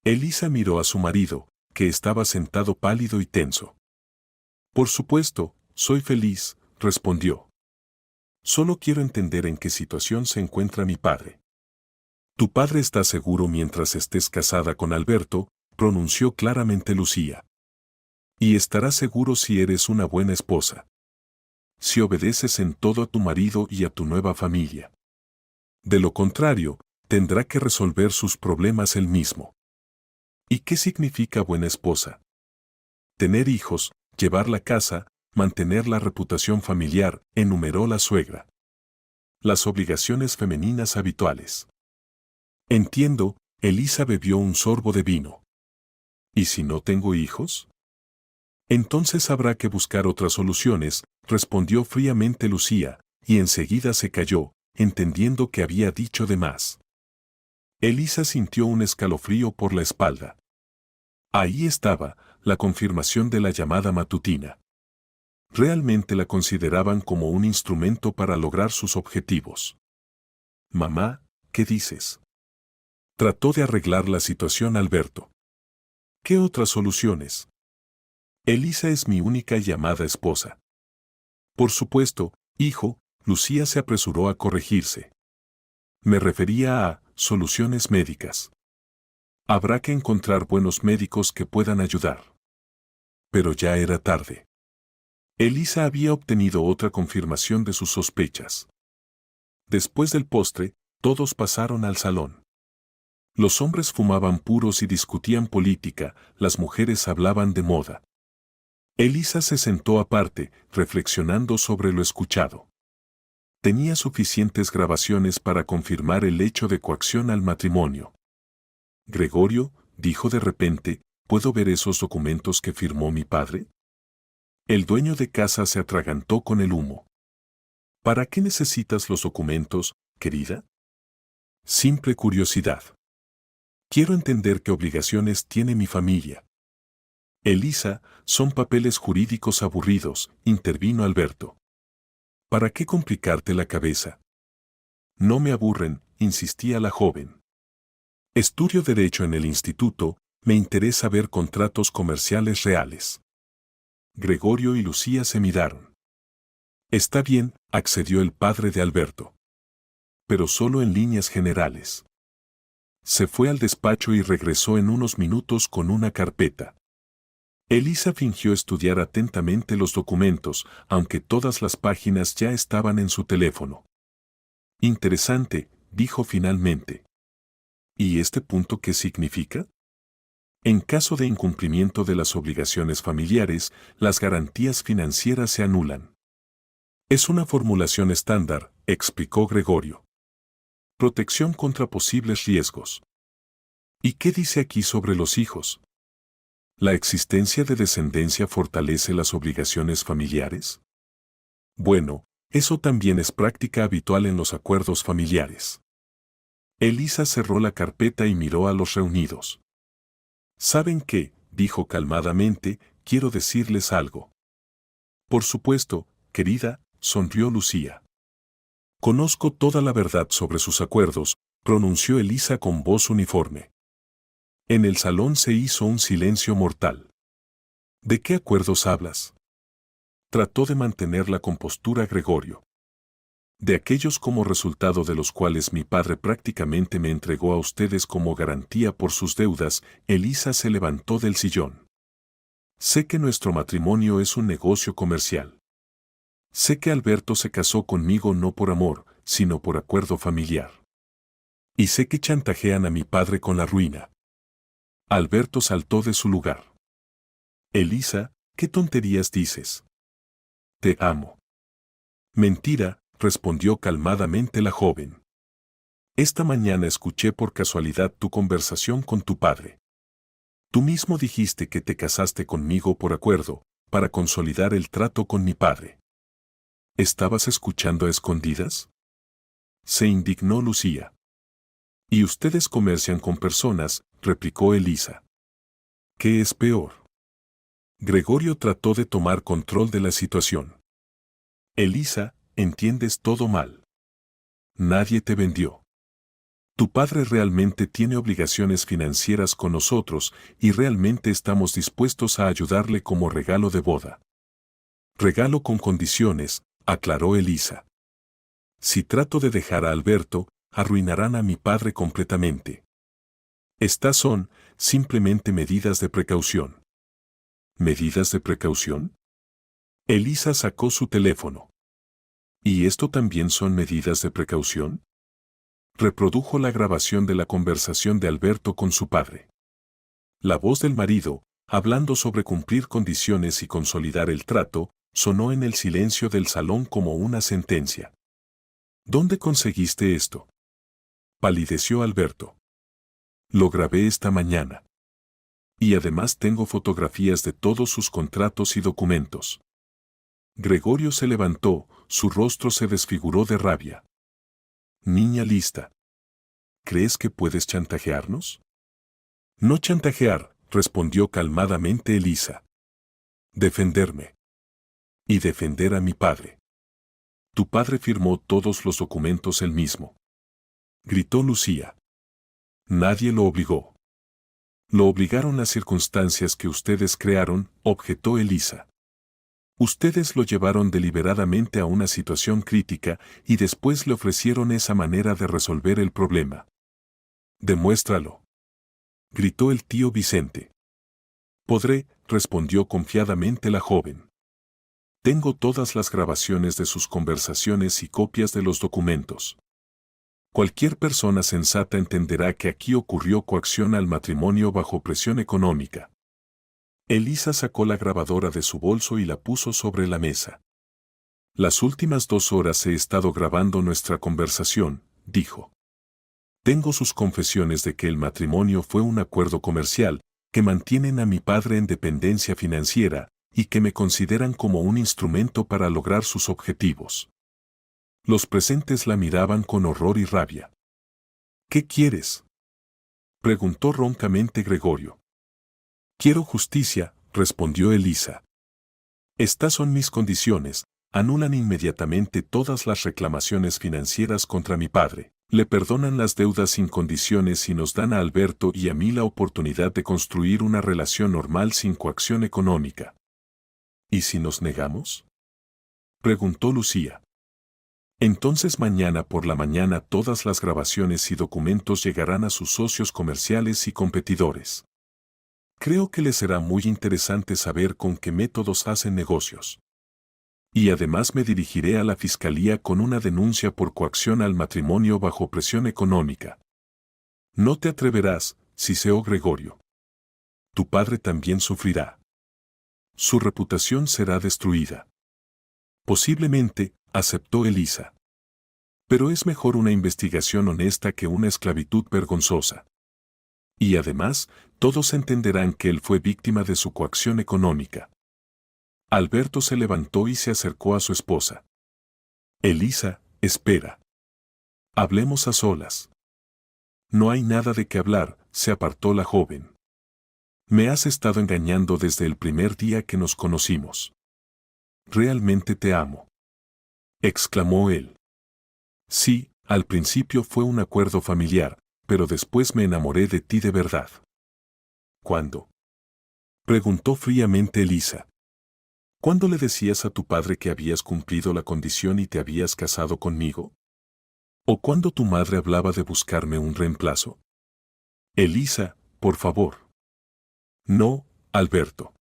Elisa miró a su marido, que estaba sentado pálido y tenso. Por supuesto, soy feliz, respondió. Solo quiero entender en qué situación se encuentra mi padre. Tu padre está seguro mientras estés casada con Alberto, pronunció claramente Lucía. Y estará seguro si eres una buena esposa. Si obedeces en todo a tu marido y a tu nueva familia. De lo contrario, tendrá que resolver sus problemas él mismo. ¿Y qué significa buena esposa? Tener hijos, llevar la casa, mantener la reputación familiar, enumeró la suegra. Las obligaciones femeninas habituales. Entiendo, Elisa bebió un sorbo de vino. ¿Y si no tengo hijos? Entonces habrá que buscar otras soluciones, respondió fríamente Lucía, y enseguida se calló, entendiendo que había dicho de más. Elisa sintió un escalofrío por la espalda. Ahí estaba, la confirmación de la llamada matutina. Realmente la consideraban como un instrumento para lograr sus objetivos. Mamá, ¿qué dices? Trató de arreglar la situación Alberto. ¿Qué otras soluciones? Elisa es mi única y amada esposa. Por supuesto, hijo, Lucía se apresuró a corregirse. Me refería a soluciones médicas. Habrá que encontrar buenos médicos que puedan ayudar. Pero ya era tarde. Elisa había obtenido otra confirmación de sus sospechas. Después del postre, todos pasaron al salón. Los hombres fumaban puros y discutían política, las mujeres hablaban de moda. Elisa se sentó aparte, reflexionando sobre lo escuchado. Tenía suficientes grabaciones para confirmar el hecho de coacción al matrimonio. Gregorio, dijo de repente, ¿puedo ver esos documentos que firmó mi padre? El dueño de casa se atragantó con el humo. ¿Para qué necesitas los documentos, querida? Simple curiosidad. Quiero entender qué obligaciones tiene mi familia. Elisa, son papeles jurídicos aburridos, intervino Alberto. ¿Para qué complicarte la cabeza? No me aburren, insistía la joven. Estudio Derecho en el instituto, me interesa ver contratos comerciales reales. Gregorio y Lucía se miraron. Está bien, accedió el padre de Alberto. Pero solo en líneas generales. Se fue al despacho y regresó en unos minutos con una carpeta. Elisa fingió estudiar atentamente los documentos, aunque todas las páginas ya estaban en su teléfono. Interesante, dijo finalmente. ¿Y este punto qué significa? En caso de incumplimiento de las obligaciones familiares, las garantías financieras se anulan. Es una formulación estándar, explicó Gregorio. Protección contra posibles riesgos. ¿Y qué dice aquí sobre los hijos? ¿La existencia de descendencia fortalece las obligaciones familiares? Bueno, eso también es práctica habitual en los acuerdos familiares. Elisa cerró la carpeta y miró a los reunidos. ¿Saben qué?, dijo calmadamente, quiero decirles algo. Por supuesto, querida, sonrió Lucía. Conozco toda la verdad sobre sus acuerdos, pronunció Elisa con voz uniforme. En el salón se hizo un silencio mortal. ¿De qué acuerdos hablas? Trató de mantener la compostura Gregorio. De aquellos como resultado de los cuales mi padre prácticamente me entregó a ustedes como garantía por sus deudas. Elisa se levantó del sillón. Sé que nuestro matrimonio es un negocio comercial. Sé que Alberto se casó conmigo no por amor, sino por acuerdo familiar. Y sé que chantajean a mi padre con la ruina. Alberto saltó de su lugar. Elisa, ¿qué tonterías dices? Te amo. Mentira, respondió calmadamente la joven. Esta mañana escuché por casualidad tu conversación con tu padre. Tú mismo dijiste que te casaste conmigo por acuerdo, para consolidar el trato con mi padre. ¿Estabas escuchando a escondidas? Se indignó Lucía. Y ustedes comercian con personas, replicó Elisa. ¿Qué es peor? Gregorio trató de tomar control de la situación. Elisa, entiendes todo mal. Nadie te vendió. Tu padre realmente tiene obligaciones financieras con nosotros y realmente estamos dispuestos a ayudarle como regalo de boda. Regalo con condiciones, aclaró Elisa. Si trato de dejar a Alberto, arruinarán a mi padre completamente. Estas son, simplemente medidas de precaución. ¿Medidas de precaución? Elisa sacó su teléfono. ¿Y esto también son medidas de precaución? Reprodujo la grabación de la conversación de Alberto con su padre. La voz del marido, hablando sobre cumplir condiciones y consolidar el trato, sonó en el silencio del salón como una sentencia. ¿Dónde conseguiste esto? Palideció Alberto. Lo grabé esta mañana. Y además tengo fotografías de todos sus contratos y documentos. Gregorio se levantó, su rostro se desfiguró de rabia. Niña lista. ¿Crees que puedes chantajearnos? No chantajear, respondió calmadamente Elisa. Defenderme. Y defender a mi padre. Tu padre firmó todos los documentos él mismo. Gritó Lucía. Nadie lo obligó. Lo obligaron las circunstancias que ustedes crearon, objetó Elisa. Ustedes lo llevaron deliberadamente a una situación crítica y después le ofrecieron esa manera de resolver el problema. Demuéstralo. Gritó el tío Vicente. Podré, respondió confiadamente la joven. Tengo todas las grabaciones de sus conversaciones y copias de los documentos. Cualquier persona sensata entenderá que aquí ocurrió coacción al matrimonio bajo presión económica. Elisa sacó la grabadora de su bolso y la puso sobre la mesa. Las últimas 2 horas he estado grabando nuestra conversación, dijo. Tengo sus confesiones de que el matrimonio fue un acuerdo comercial, que mantienen a mi padre en dependencia financiera, y que me consideran como un instrumento para lograr sus objetivos. Los presentes la miraban con horror y rabia. ¿Qué quieres?, preguntó roncamente Gregorio. Quiero justicia, respondió Elisa. Estas son mis condiciones, anulan inmediatamente todas las reclamaciones financieras contra mi padre. Le perdonan las deudas sin condiciones y nos dan a Alberto y a mí la oportunidad de construir una relación normal sin coacción económica. ¿Y si nos negamos?, preguntó Lucía. Entonces mañana por la mañana todas las grabaciones y documentos llegarán a sus socios comerciales y competidores. Creo que les será muy interesante saber con qué métodos hacen negocios. Y además me dirigiré a la fiscalía con una denuncia por coacción al matrimonio bajo presión económica. No te atreverás, Ciseo Gregorio. Tu padre también sufrirá. Su reputación será destruida. Posiblemente, aceptó Elisa. Pero es mejor una investigación honesta que una esclavitud vergonzosa. Y además, todos entenderán que él fue víctima de su coacción económica. Alberto se levantó y se acercó a su esposa. Elisa, espera. Hablemos a solas. No hay nada de qué hablar, se apartó la joven. Me has estado engañando desde el primer día que nos conocimos. Realmente te amo, exclamó él. Sí, al principio fue un acuerdo familiar, pero después me enamoré de ti de verdad. ¿Cuándo?, preguntó fríamente Elisa. ¿Cuándo le decías a tu padre que habías cumplido la condición y te habías casado conmigo? ¿O cuándo tu madre hablaba de buscarme un reemplazo? Elisa, por favor. No, Alberto.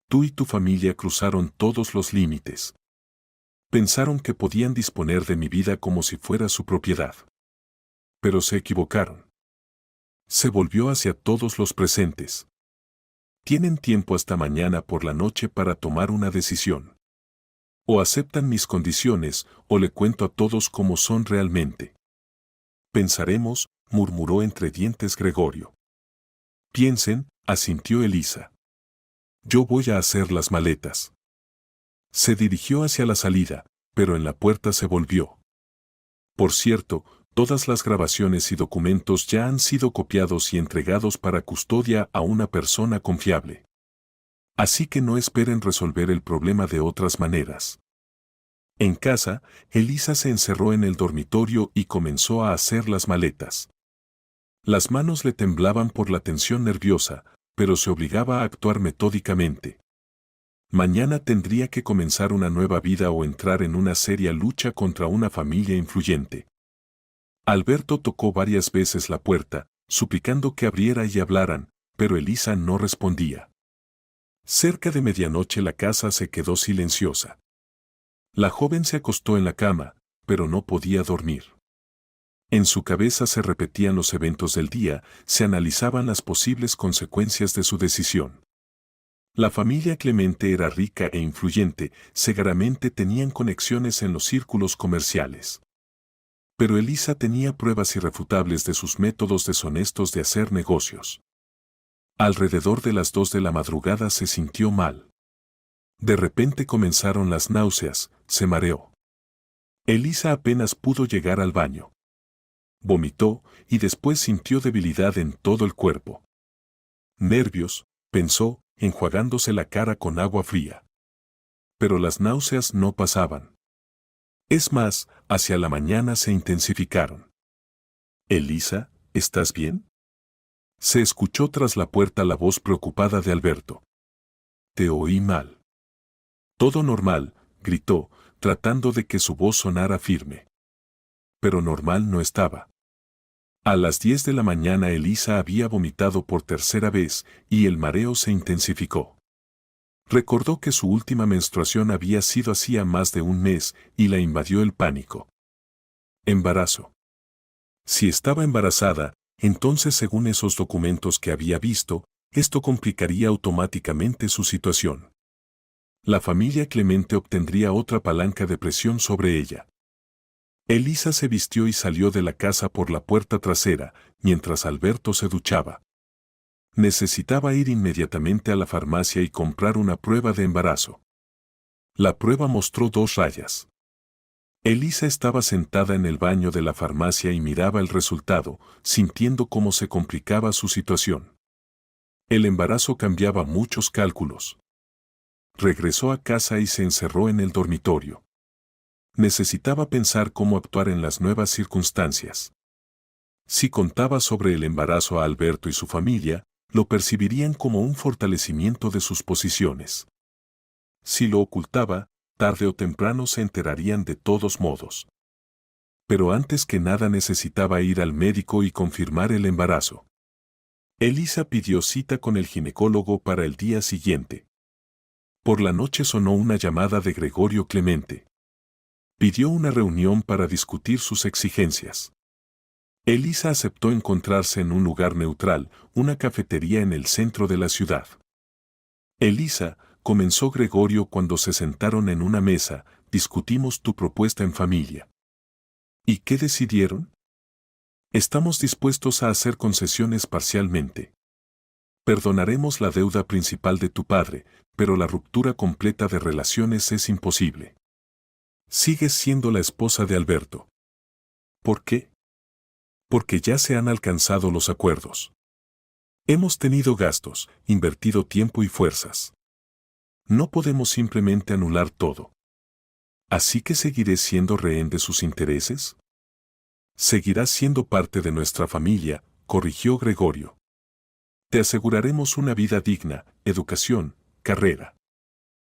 Tú y tu familia cruzaron todos los límites. Pensaron que podían disponer de mi vida como si fuera su propiedad. Pero se equivocaron. Se volvió hacia todos los presentes. Tienen tiempo hasta mañana por la noche para tomar una decisión. O aceptan mis condiciones, o le cuento a todos cómo son realmente. Pensaremos, murmuró entre dientes Gregorio. Piensen, asintió Elisa. Yo voy a hacer las maletas. Se dirigió hacia la salida, pero en la puerta se volvió. Por cierto, todas las grabaciones y documentos ya han sido copiados y entregados para custodia a una persona confiable. Así que no esperen resolver el problema de otras maneras. En casa, Elisa se encerró en el dormitorio y comenzó a hacer las maletas. Las manos le temblaban por la tensión nerviosa, pero se obligaba a actuar metódicamente. Mañana tendría que comenzar una nueva vida o entrar en una seria lucha contra una familia influyente. Alberto tocó varias veces la puerta, suplicando que abriera y hablaran, pero Elisa no respondía. Cerca de medianoche la casa se quedó silenciosa. La joven se acostó en la cama, pero no podía dormir. En su cabeza se repetían los eventos del día, se analizaban las posibles consecuencias de su decisión. La familia Clemente era rica e influyente, seguramente tenían conexiones en los círculos comerciales. Pero Elisa tenía pruebas irrefutables de sus métodos deshonestos de hacer negocios. Alrededor de las 2 de la madrugada se sintió mal. De repente comenzaron las náuseas, se mareó. Elisa apenas pudo llegar al baño. Vomitó y después sintió debilidad en todo el cuerpo. Nervios, pensó, enjuagándose la cara con agua fría. Pero las náuseas no pasaban. Es más, hacia la mañana se intensificaron. Elisa, ¿estás bien?, se escuchó tras la puerta la voz preocupada de Alberto. Te oí mal. Todo normal, gritó, tratando de que su voz sonara firme. Pero normal no estaba. A las 10 de la mañana Elisa había vomitado por tercera vez y el mareo se intensificó. Recordó que su última menstruación había sido hacía más de un mes y la invadió el pánico. Embarazo. Si estaba embarazada, entonces según esos documentos que había visto, esto complicaría automáticamente su situación. La familia Clemente obtendría otra palanca de presión sobre ella. Elisa se vistió y salió de la casa por la puerta trasera, mientras Alberto se duchaba. Necesitaba ir inmediatamente a la farmacia y comprar una prueba de embarazo. La prueba mostró 2 rayas. Elisa estaba sentada en el baño de la farmacia y miraba el resultado, sintiendo cómo se complicaba su situación. El embarazo cambiaba muchos cálculos. Regresó a casa y se encerró en el dormitorio. Necesitaba pensar cómo actuar en las nuevas circunstancias. Si contaba sobre el embarazo a Alberto y su familia, lo percibirían como un fortalecimiento de sus posiciones. Si lo ocultaba, tarde o temprano se enterarían de todos modos. Pero antes que nada necesitaba ir al médico y confirmar el embarazo. Elisa pidió cita con el ginecólogo para el día siguiente. Por la noche sonó una llamada de Gregorio Clemente. Pidió una reunión para discutir sus exigencias. Elisa aceptó encontrarse en un lugar neutral, una cafetería en el centro de la ciudad. Elisa, comenzó Gregorio cuando se sentaron en una mesa, discutimos tu propuesta en familia. ¿Y qué decidieron? Estamos dispuestos a hacer concesiones parcialmente. Perdonaremos la deuda principal de tu padre, pero la ruptura completa de relaciones es imposible. Sigues siendo la esposa de Alberto. ¿Por qué? Porque ya se han alcanzado los acuerdos. Hemos tenido gastos, invertido tiempo y fuerzas. No podemos simplemente anular todo. ¿Así que seguiré siendo rehén de sus intereses? Seguirás siendo parte de nuestra familia, corrigió Gregorio. Te aseguraremos una vida digna, educación, carrera.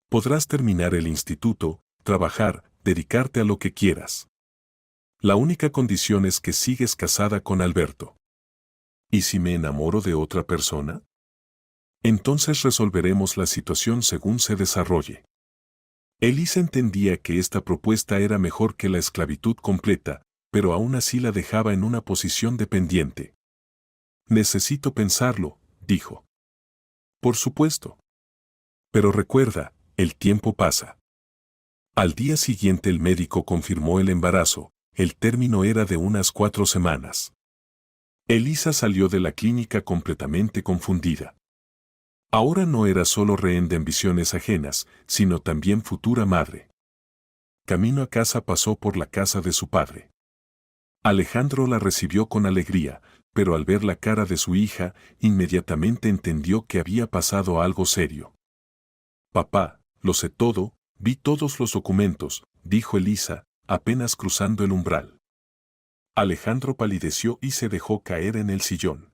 Podrás terminar el instituto, trabajar, dedicarte a lo que quieras. La única condición es que sigues casada con Alberto. ¿Y si me enamoro de otra persona? Entonces resolveremos la situación según se desarrolle. Elisa entendía que esta propuesta era mejor que la esclavitud completa, pero aún así la dejaba en una posición dependiente. Necesito pensarlo, dijo. Por supuesto. Pero recuerda, el tiempo pasa. Al día siguiente el médico confirmó el embarazo, el término era de unas 4 semanas. Elisa salió de la clínica completamente confundida. Ahora no era solo rehén de ambiciones ajenas, sino también futura madre. Camino a casa pasó por la casa de su padre. Alejandro la recibió con alegría, pero al ver la cara de su hija, inmediatamente entendió que había pasado algo serio. Papá, lo sé todo, vi todos los documentos, dijo Elisa, apenas cruzando el umbral. Alejandro palideció y se dejó caer en el sillón.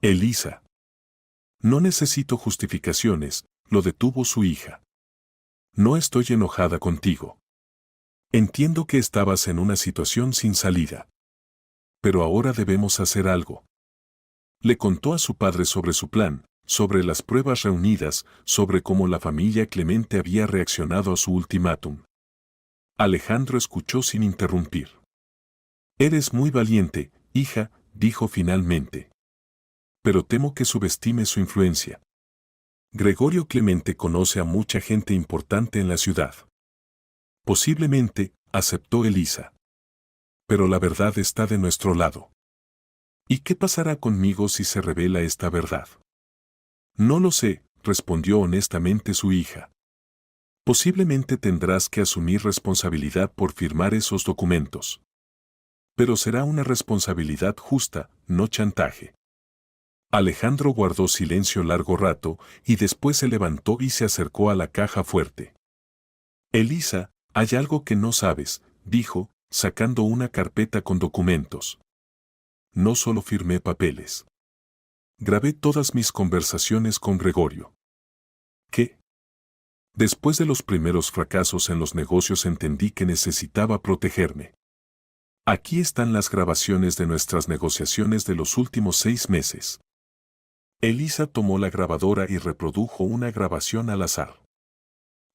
Elisa. No necesito justificaciones, lo detuvo su hija. No estoy enojada contigo. Entiendo que estabas en una situación sin salida. Pero ahora debemos hacer algo. Le contó a su padre sobre su plan, sobre las pruebas reunidas, sobre cómo la familia Clemente había reaccionado a su ultimátum. Alejandro escuchó sin interrumpir. Eres muy valiente, hija, dijo finalmente. Pero temo que subestime su influencia. Gregorio Clemente conoce a mucha gente importante en la ciudad. Posiblemente, aceptó Elisa. Pero la verdad está de nuestro lado. ¿Y qué pasará conmigo si se revela esta verdad? No lo sé, respondió honestamente su hija. Posiblemente tendrás que asumir responsabilidad por firmar esos documentos. Pero será una responsabilidad justa, no chantaje. Alejandro guardó silencio largo rato y después se levantó y se acercó a la caja fuerte. Elisa, hay algo que no sabes, dijo, sacando una carpeta con documentos. No solo firmé papeles. Grabé todas mis conversaciones con Gregorio. ¿Qué? Después de los primeros fracasos en los negocios entendí que necesitaba protegerme. Aquí están las grabaciones de nuestras negociaciones de los últimos 6 meses. Elisa tomó la grabadora y reprodujo una grabación al azar.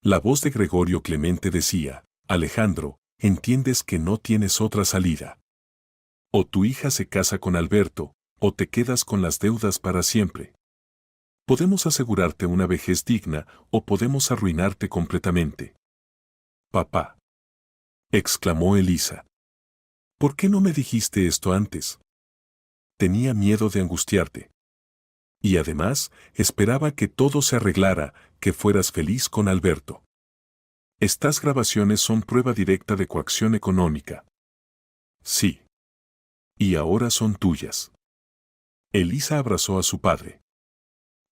La voz de Gregorio Clemente decía, Alejandro, entiendes que no tienes otra salida. O tu hija se casa con Alberto, o te quedas con las deudas para siempre. Podemos asegurarte una vejez digna, o podemos arruinarte completamente. Papá. Exclamó Elisa. ¿Por qué no me dijiste esto antes? Tenía miedo de angustiarte. Y además, esperaba que todo se arreglara, que fueras feliz con Alberto. Estas grabaciones son prueba directa de coacción económica. Sí. Y ahora son tuyas. Elisa abrazó a su padre.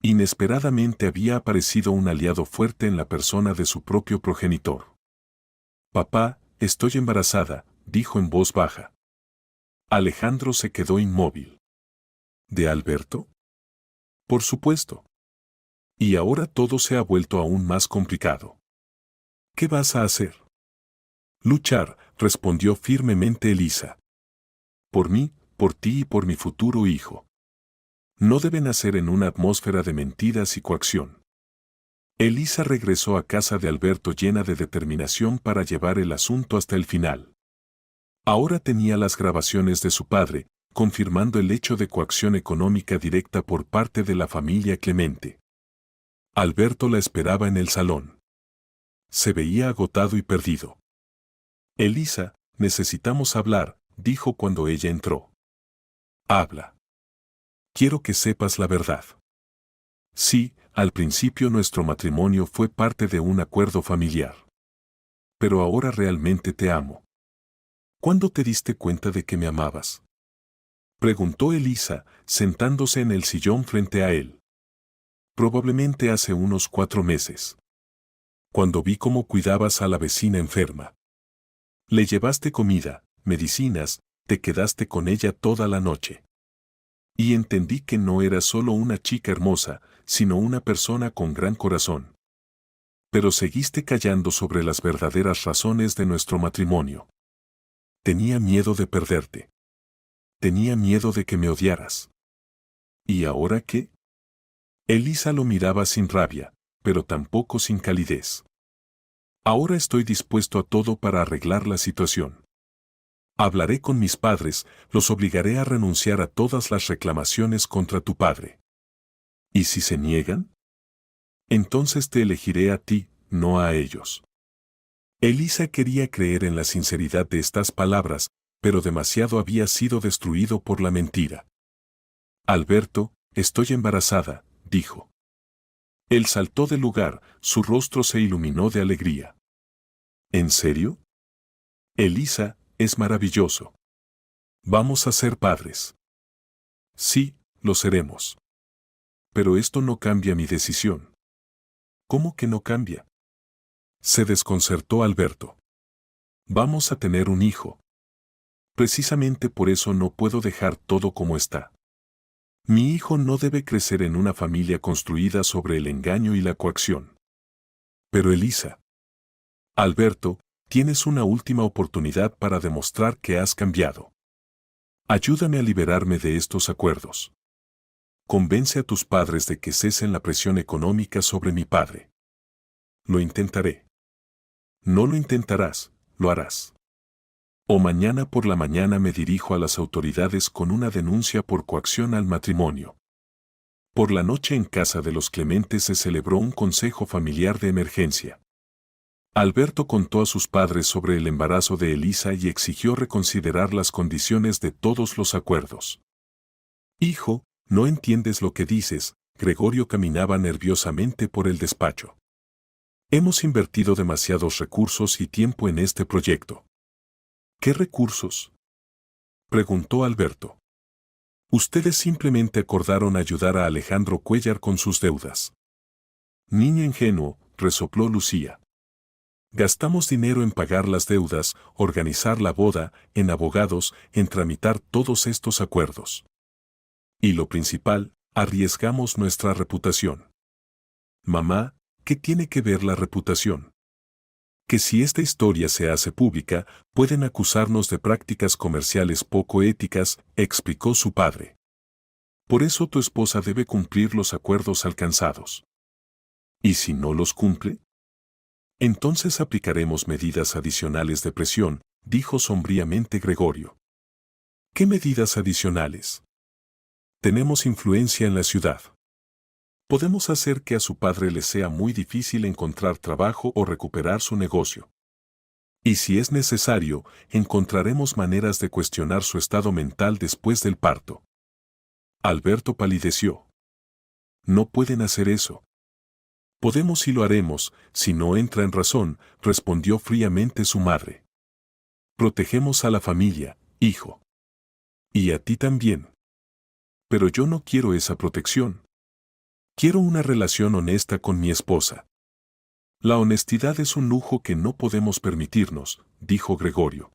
Inesperadamente había aparecido un aliado fuerte en la persona de su propio progenitor. Papá, estoy embarazada, dijo en voz baja. Alejandro se quedó inmóvil. ¿De Alberto? Por supuesto. Y ahora todo se ha vuelto aún más complicado. ¿Qué vas a hacer? Luchar, respondió firmemente Elisa. Por mí, por ti y por mi futuro hijo. No debe nacer en una atmósfera de mentiras y coacción. Elisa regresó a casa de Alberto llena de determinación para llevar el asunto hasta el final. Ahora tenía las grabaciones de su padre, confirmando el hecho de coacción económica directa por parte de la familia Clemente. Alberto la esperaba en el salón. Se veía agotado y perdido. Elisa, necesitamos hablar, dijo cuando ella entró. Habla. Quiero que sepas la verdad. Sí, al principio nuestro matrimonio fue parte de un acuerdo familiar. Pero ahora realmente te amo. ¿Cuándo te diste cuenta de que me amabas? Preguntó Elisa, sentándose en el sillón frente a él. Probablemente hace unos 4 meses. Cuando vi cómo cuidabas a la vecina enferma. Le llevaste comida, medicinas, te quedaste con ella toda la noche. Y entendí que no eras solo una chica hermosa, sino una persona con gran corazón. Pero seguiste callando sobre las verdaderas razones de nuestro matrimonio. Tenía miedo de perderte. Tenía miedo de que me odiaras. ¿Y ahora qué? Elisa lo miraba sin rabia, pero tampoco sin calidez. Ahora estoy dispuesto a todo para arreglar la situación. Hablaré con mis padres, los obligaré a renunciar a todas las reclamaciones contra tu padre. ¿Y si se niegan? Entonces te elegiré a ti, no a ellos. Elisa quería creer en la sinceridad de estas palabras, pero demasiado había sido destruido por la mentira. Alberto, estoy embarazada, dijo. Él saltó del lugar, su rostro se iluminó de alegría. ¿En serio? Elisa, es maravilloso. Vamos a ser padres. Sí, lo seremos. Pero esto no cambia mi decisión. ¿Cómo que no cambia? Se desconcertó Alberto. Vamos a tener un hijo. Precisamente por eso no puedo dejar todo como está. Mi hijo no debe crecer en una familia construida sobre el engaño y la coacción. Pero Elisa. Alberto, tienes una última oportunidad para demostrar que has cambiado. Ayúdame a liberarme de estos acuerdos. Convence a tus padres de que cesen la presión económica sobre mi padre. Lo intentaré. No lo intentarás, lo harás. O mañana por la mañana me dirijo a las autoridades con una denuncia por coacción al matrimonio. Por la noche en casa de los Clementes se celebró un consejo familiar de emergencia. Alberto contó a sus padres sobre el embarazo de Elisa y exigió reconsiderar las condiciones de todos los acuerdos. Hijo, no entiendes lo que dices, Gregorio caminaba nerviosamente por el despacho. Hemos invertido demasiados recursos y tiempo en este proyecto. ¿Qué recursos? Preguntó Alberto. Ustedes simplemente acordaron ayudar a Alejandro Cuéllar con sus deudas. Niño ingenuo, resopló Lucía. Gastamos dinero en pagar las deudas, organizar la boda, en abogados, en tramitar todos estos acuerdos. Y lo principal, arriesgamos nuestra reputación. Mamá, ¿qué tiene que ver la reputación? Que si esta historia se hace pública, pueden acusarnos de prácticas comerciales poco éticas, explicó su padre. Por eso tu esposa debe cumplir los acuerdos alcanzados. ¿Y si no los cumple? Entonces aplicaremos medidas adicionales de presión, dijo sombríamente Gregorio. ¿Qué medidas adicionales? Tenemos influencia en la ciudad. Podemos hacer que a su padre le sea muy difícil encontrar trabajo o recuperar su negocio. Y si es necesario, encontraremos maneras de cuestionar su estado mental después del parto. Alberto palideció. No pueden hacer eso. Podemos y lo haremos, si no entra en razón, respondió fríamente su madre. Protegemos a la familia, hijo. Y a ti también. Pero yo no quiero esa protección. Quiero una relación honesta con mi esposa. La honestidad es un lujo que no podemos permitirnos, dijo Gregorio.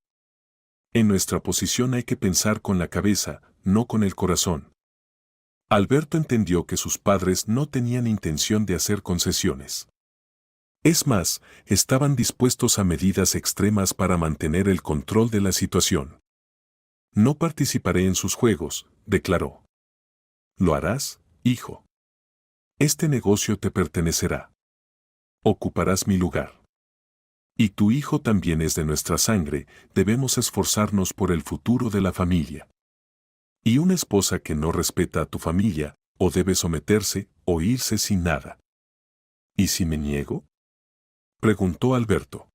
En nuestra posición hay que pensar con la cabeza, no con el corazón. Alberto entendió que sus padres no tenían intención de hacer concesiones. Es más, estaban dispuestos a medidas extremas para mantener el control de la situación. No participaré en sus juegos, declaró. ¿Lo harás, hijo? Este negocio te pertenecerá. Ocuparás mi lugar. Y tu hijo también es de nuestra sangre, debemos esforzarnos por el futuro de la familia. Y una esposa que no respeta a tu familia, o debe someterse, o irse sin nada. ¿Y si me niego?, preguntó Alberto.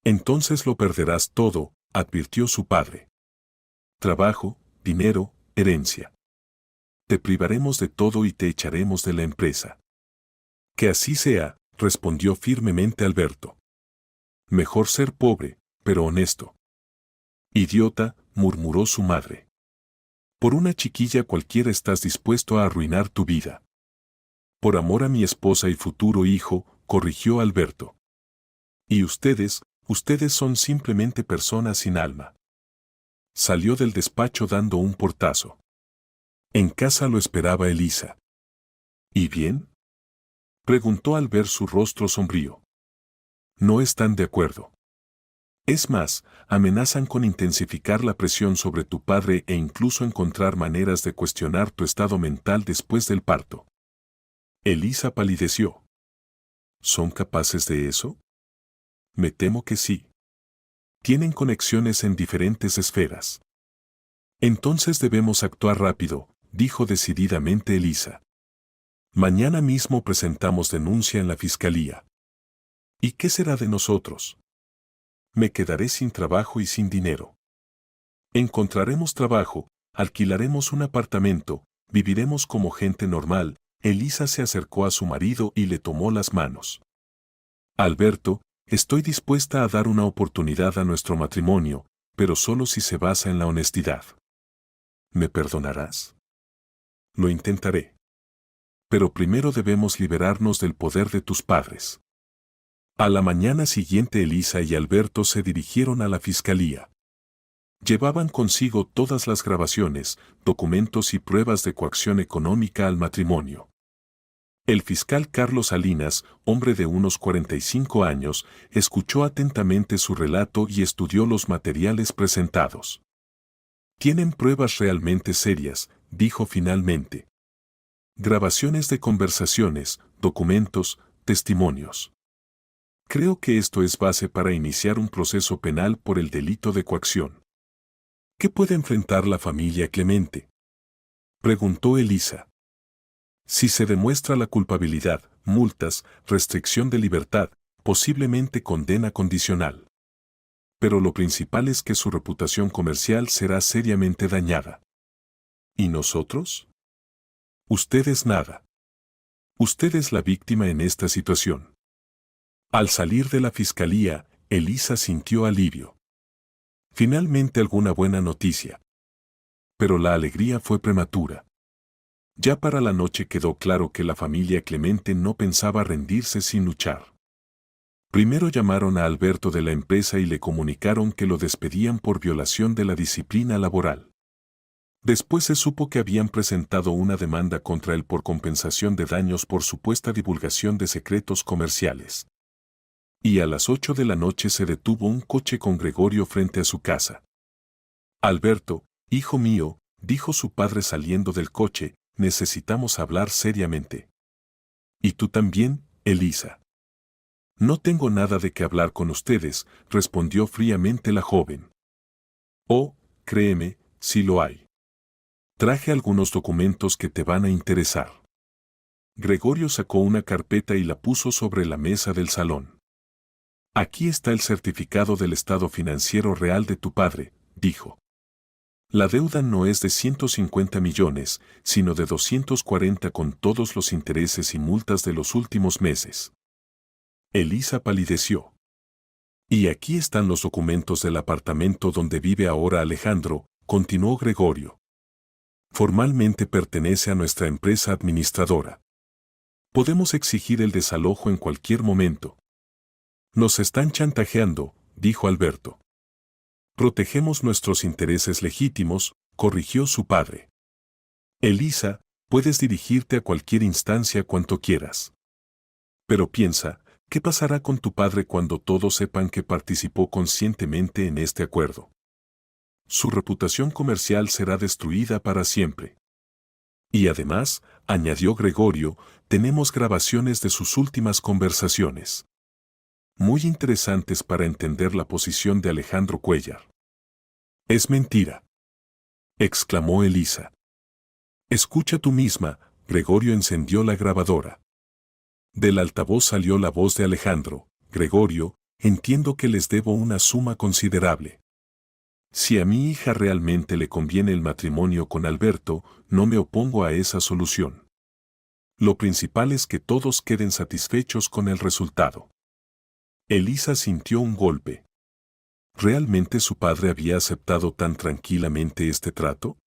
Entonces lo perderás todo, advirtió su padre. Trabajo, dinero, herencia. Te privaremos de todo y te echaremos de la empresa. Que así sea, respondió firmemente Alberto. Mejor ser pobre, pero honesto. Idiota, murmuró su madre. Por una chiquilla cualquiera estás dispuesto a arruinar tu vida. Por amor a mi esposa y futuro hijo, corrigió Alberto. Y ustedes son simplemente personas sin alma. Salió del despacho dando un portazo. En casa lo esperaba Elisa. ¿Y bien?, preguntó al ver su rostro sombrío. No están de acuerdo. Es más, amenazan con intensificar la presión sobre tu padre e incluso encontrar maneras de cuestionar tu estado mental después del parto. Elisa palideció. ¿Son capaces de eso? Me temo que sí. Tienen conexiones en diferentes esferas. Entonces debemos actuar rápido, dijo decididamente Elisa. Mañana mismo presentamos denuncia en la fiscalía. ¿Y qué será de nosotros? Me quedaré sin trabajo y sin dinero. Encontraremos trabajo, alquilaremos un apartamento, viviremos como gente normal. Elisa se acercó a su marido y le tomó las manos. Alberto, estoy dispuesta a dar una oportunidad a nuestro matrimonio, pero solo si se basa en la honestidad. ¿Me perdonarás? Lo intentaré. Pero primero debemos liberarnos del poder de tus padres. A la mañana siguiente Elisa y Alberto se dirigieron a la fiscalía. Llevaban consigo todas las grabaciones, documentos y pruebas de coacción económica al matrimonio. El fiscal Carlos Salinas, hombre de unos 45 años, escuchó atentamente su relato y estudió los materiales presentados. Tienen pruebas realmente serias, dijo finalmente. Grabaciones de conversaciones, documentos, testimonios. Creo que esto es base para iniciar un proceso penal por el delito de coacción. ¿Qué puede enfrentar la familia Clemente?, preguntó Elisa. Si se demuestra la culpabilidad, multas, restricción de libertad, posiblemente condena condicional. Pero lo principal es que su reputación comercial será seriamente dañada. ¿Y nosotros? Ustedes nada. Usted es la víctima en esta situación. Al salir de la fiscalía, Elisa sintió alivio. Finalmente alguna buena noticia. Pero la alegría fue prematura. Ya para la noche quedó claro que la familia Clemente no pensaba rendirse sin luchar. Primero llamaron a Alberto de la empresa y le comunicaron que lo despedían por violación de la disciplina laboral. Después se supo que habían presentado una demanda contra él por compensación de daños por supuesta divulgación de secretos comerciales. Y a las 8 de la noche se detuvo un coche con Gregorio frente a su casa. Alberto, hijo mío, dijo su padre saliendo del coche, necesitamos hablar seriamente. ¿Y tú también, Elisa? No tengo nada de qué hablar con ustedes, respondió fríamente la joven. Oh, créeme, sí lo hay. Traje algunos documentos que te van a interesar. Gregorio sacó una carpeta y la puso sobre la mesa del salón. Aquí está el certificado del estado financiero real de tu padre, dijo. La deuda no es de 150 millones, sino de 240 con todos los intereses y multas de los últimos meses. Elisa palideció. Y aquí están los documentos del apartamento donde vive ahora Alejandro, continuó Gregorio. Formalmente pertenece a nuestra empresa administradora. Podemos exigir el desalojo en cualquier momento. Nos están chantajeando, dijo Alberto. Protegemos nuestros intereses legítimos, corrigió su padre. Elisa, puedes dirigirte a cualquier instancia cuanto quieras. Pero piensa, ¿qué pasará con tu padre cuando todos sepan que participó conscientemente en este acuerdo? Su reputación comercial será destruida para siempre. Y además, añadió Gregorio, tenemos grabaciones de sus últimas conversaciones. Muy interesantes para entender la posición de Alejandro Cuéllar. Es mentira, exclamó Elisa. Escucha tú misma, Gregorio encendió la grabadora. Del altavoz salió la voz de Alejandro. Gregorio, entiendo que les debo una suma considerable. Si a mi hija realmente le conviene el matrimonio con Alberto, no me opongo a esa solución. Lo principal es que todos queden satisfechos con el resultado. Elisa sintió un golpe. ¿Realmente su padre había aceptado tan tranquilamente este trato?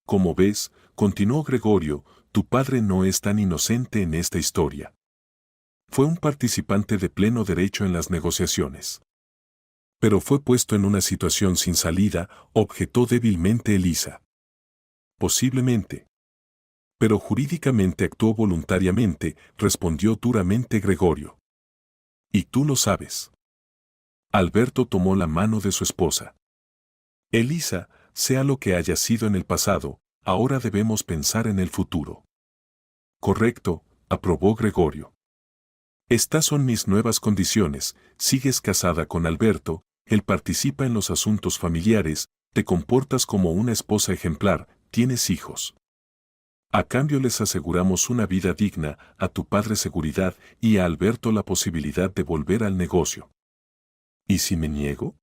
Como ves, continuó Gregorio, tu padre no es tan inocente en esta historia. Fue un participante de pleno derecho en las negociaciones. Pero fue puesto en una situación sin salida, objetó débilmente Elisa. Posiblemente. Pero jurídicamente actuó voluntariamente, respondió duramente Gregorio. Y tú lo sabes. Alberto tomó la mano de su esposa. Elisa, sea lo que haya sido en el pasado, ahora debemos pensar en el futuro. Correcto, aprobó Gregorio. Estas son mis nuevas condiciones, sigues casada con Alberto, él participa en los asuntos familiares, te comportas como una esposa ejemplar, tienes hijos. A cambio les aseguramos una vida digna, a tu padre seguridad y a Alberto la posibilidad de volver al negocio. ¿Y si me niego?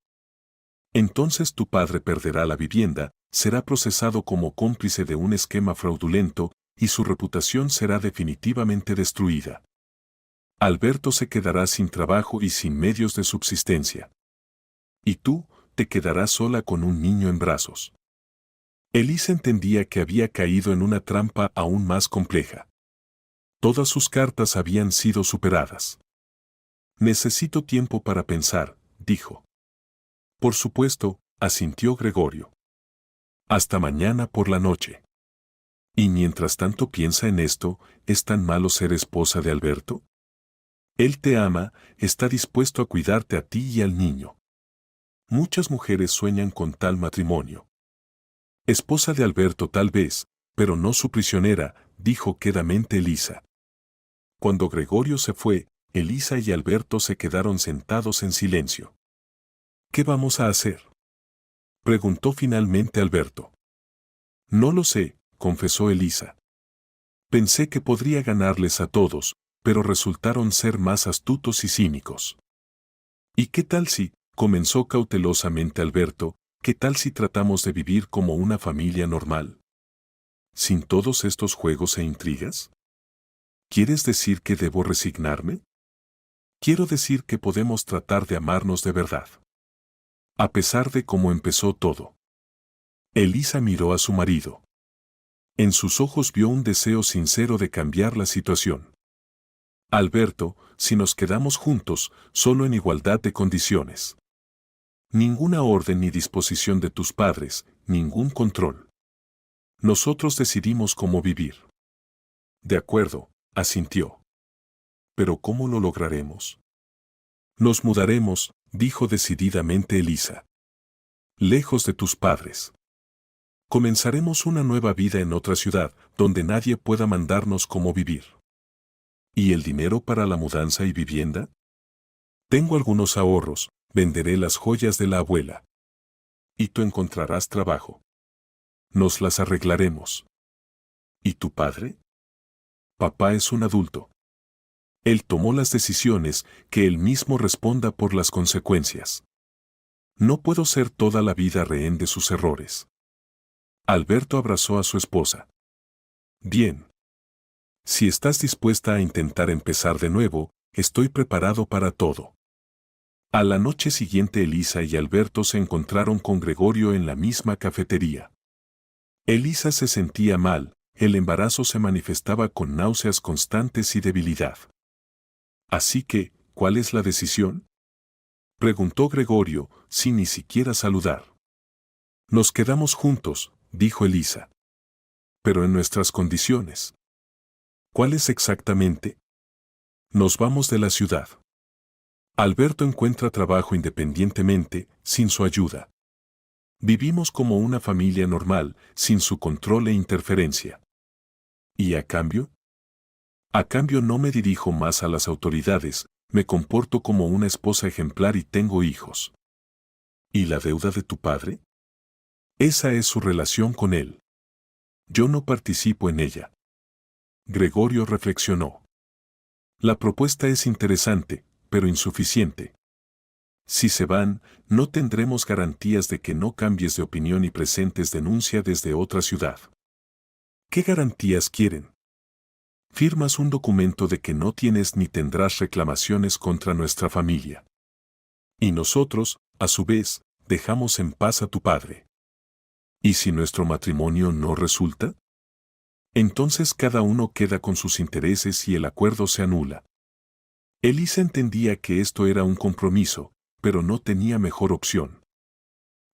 Entonces tu padre perderá la vivienda, será procesado como cómplice de un esquema fraudulento y su reputación será definitivamente destruida. Alberto se quedará sin trabajo y sin medios de subsistencia. Y tú, te quedarás sola con un niño en brazos. Elisa entendía que había caído en una trampa aún más compleja. Todas sus cartas habían sido superadas. Necesito tiempo para pensar, dijo. Por supuesto, asintió Gregorio. Hasta mañana por la noche. Y mientras tanto piensa en esto, ¿es tan malo ser esposa de Alberto? Él te ama, está dispuesto a cuidarte a ti y al niño. Muchas mujeres sueñan con tal matrimonio. Esposa de Alberto tal vez, pero no su prisionera, dijo quedamente Elisa. Cuando Gregorio se fue, Elisa y Alberto se quedaron sentados en silencio. ¿Qué vamos a hacer?, preguntó finalmente Alberto. No lo sé, confesó Elisa. Pensé que podría ganarles a todos, pero resultaron ser más astutos y cínicos. ¿Y qué tal si, comenzó cautelosamente Alberto, qué tal si tratamos de vivir como una familia normal? ¿Sin todos estos juegos e intrigas? ¿Quieres decir que debo resignarme? Quiero decir que podemos tratar de amarnos de verdad. A pesar de cómo empezó todo. Elisa miró a su marido. En sus ojos vio un deseo sincero de cambiar la situación. Alberto, si nos quedamos juntos, solo en igualdad de condiciones. Ninguna orden ni disposición de tus padres, ningún control. Nosotros decidimos cómo vivir. De acuerdo, asintió. ¿Pero cómo lo lograremos? Nos mudaremos, dijo decididamente Elisa. Lejos de tus padres. Comenzaremos una nueva vida en otra ciudad, donde nadie pueda mandarnos cómo vivir. ¿Y el dinero para la mudanza y vivienda? Tengo algunos ahorros, venderé las joyas de la abuela. Y tú encontrarás trabajo. Nos las arreglaremos. ¿Y tu padre? Papá es un adulto. Él tomó las decisiones, que él mismo responda por las consecuencias. No puedo ser toda la vida rehén de sus errores. Alberto abrazó a su esposa. Bien. Si estás dispuesta a intentar empezar de nuevo, estoy preparado para todo. A la noche siguiente Elisa y Alberto se encontraron con Gregorio en la misma cafetería. Elisa se sentía mal, el embarazo se manifestaba con náuseas constantes y debilidad. Así que, ¿cuál es la decisión?, preguntó Gregorio, sin ni siquiera saludar. Nos quedamos juntos, dijo Elisa. Pero en nuestras condiciones. ¿Cuáles exactamente? Nos vamos de la ciudad. Alberto encuentra trabajo independientemente, sin su ayuda. Vivimos como una familia normal, sin su control e interferencia. ¿Y a cambio? A cambio no me dirijo más a las autoridades, me comporto como una esposa ejemplar y tengo hijos. ¿Y la deuda de tu padre? Esa es su relación con él. Yo no participo en ella. Gregorio reflexionó. La propuesta es interesante, pero insuficiente. Si se van, no tendremos garantías de que no cambies de opinión y presentes denuncia desde otra ciudad. ¿Qué garantías quieren? Firmas un documento de que no tienes ni tendrás reclamaciones contra nuestra familia. Y nosotros, a su vez, dejamos en paz a tu padre. ¿Y si nuestro matrimonio no resulta? Entonces cada uno queda con sus intereses y el acuerdo se anula. Elisa entendía que esto era un compromiso, pero no tenía mejor opción.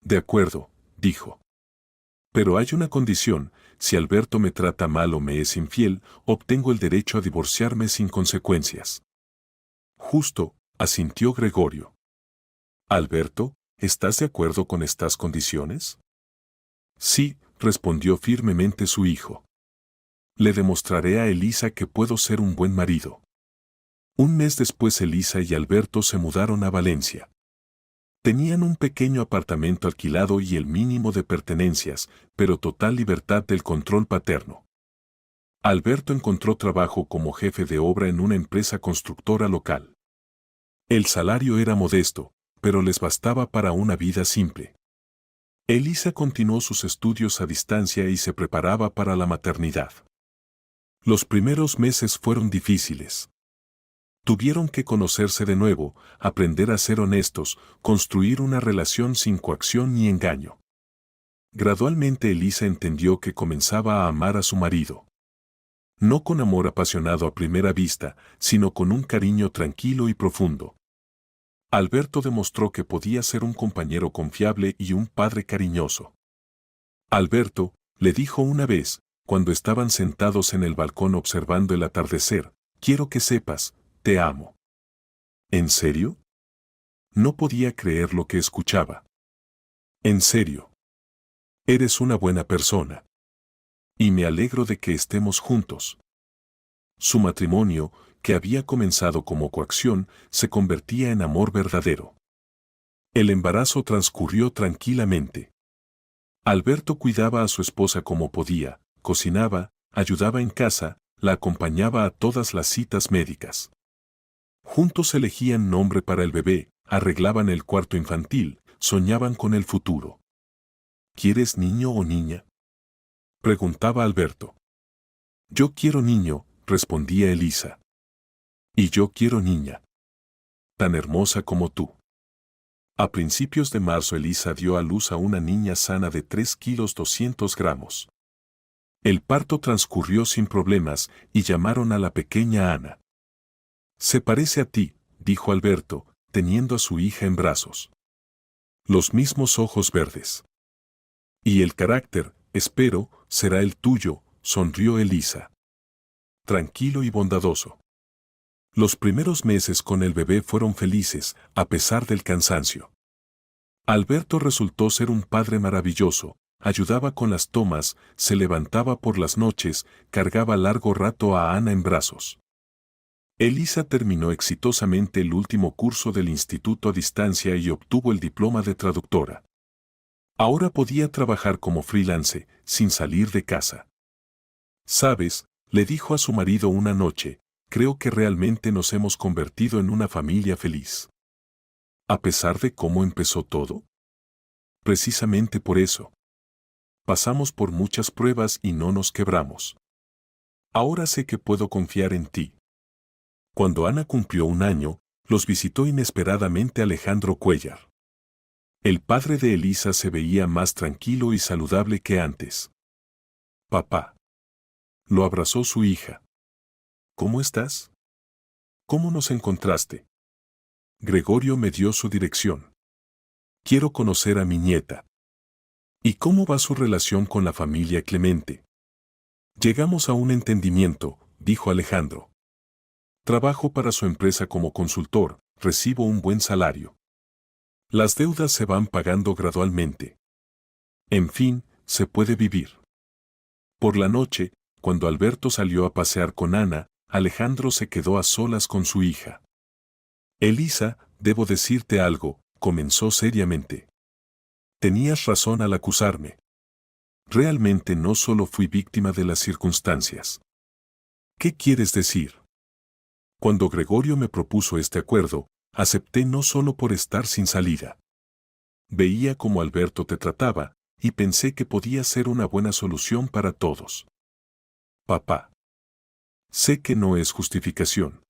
De acuerdo, dijo. Pero hay una condición: si Alberto me trata mal o me es infiel, obtengo el derecho a divorciarme sin consecuencias. Justo, asintió Gregorio. Alberto, ¿estás de acuerdo con estas condiciones? Sí, respondió firmemente su hijo. Le demostraré a Elisa que puedo ser un buen marido. Un mes después Elisa y Alberto se mudaron a Valencia. Tenían un pequeño apartamento alquilado y el mínimo de pertenencias, pero total libertad del control paterno. Alberto encontró trabajo como jefe de obra en una empresa constructora local. El salario era modesto, pero les bastaba para una vida simple. Elisa continuó sus estudios a distancia y se preparaba para la maternidad. Los primeros meses fueron difíciles. Tuvieron que conocerse de nuevo, aprender a ser honestos, construir una relación sin coacción ni engaño. Gradualmente Elisa entendió que comenzaba a amar a su marido. No con amor apasionado a primera vista, sino con un cariño tranquilo y profundo. Alberto demostró que podía ser un compañero confiable y un padre cariñoso. Alberto, le dijo una vez, cuando estaban sentados en el balcón observando el atardecer, quiero que sepas, te amo. ¿En serio? No podía creer lo que escuchaba. En serio. Eres una buena persona. Y me alegro de que estemos juntos. Su matrimonio, que había comenzado como coacción, se convertía en amor verdadero. El embarazo transcurrió tranquilamente. Alberto cuidaba a su esposa como podía, cocinaba, ayudaba en casa, la acompañaba a todas las citas médicas. Juntos elegían nombre para el bebé, arreglaban el cuarto infantil, soñaban con el futuro. ¿Quieres niño o niña?, preguntaba Alberto. Yo quiero niño, respondía Elisa. Y yo quiero niña. Tan hermosa como tú. A principios de marzo Elisa dio a luz a una niña sana de 3 kilos 200 gramos. El parto transcurrió sin problemas y llamaron a la pequeña Ana. Se parece a ti, dijo Alberto, teniendo a su hija en brazos. Los mismos ojos verdes. Y el carácter, espero, será el tuyo, sonrió Elisa. Tranquilo y bondadoso. Los primeros meses con el bebé fueron felices, a pesar del cansancio. Alberto resultó ser un padre maravilloso, ayudaba con las tomas, se levantaba por las noches, cargaba largo rato a Ana en brazos. Elisa terminó exitosamente el último curso del instituto a distancia y obtuvo el diploma de traductora. Ahora podía trabajar como freelance, sin salir de casa. ¿Sabes?, le dijo a su marido una noche, creo que realmente nos hemos convertido en una familia feliz. ¿A pesar de cómo empezó todo? Precisamente por eso. Pasamos por muchas pruebas y no nos quebramos. Ahora sé que puedo confiar en ti. Cuando Ana cumplió 1 año, los visitó inesperadamente Alejandro Cuéllar. El padre de Elisa se veía más tranquilo y saludable que antes. Papá. Lo abrazó su hija. ¿Cómo estás? ¿Cómo nos encontraste? Gregorio me dio su dirección. Quiero conocer a mi nieta. ¿Y cómo va su relación con la familia Clemente? Llegamos a un entendimiento, dijo Alejandro. Trabajo para su empresa como consultor, recibo un buen salario. Las deudas se van pagando gradualmente. En fin, se puede vivir. Por la noche, cuando Alberto salió a pasear con Ana, Alejandro se quedó a solas con su hija. Elisa, debo decirte algo, comenzó seriamente. Tenías razón al acusarme. Realmente no solo fui víctima de las circunstancias. ¿Qué quieres decir? Cuando Gregorio me propuso este acuerdo, acepté no solo por estar sin salida. Veía cómo Alberto te trataba, y pensé que podía ser una buena solución para todos. Papá. Sé que no es justificación.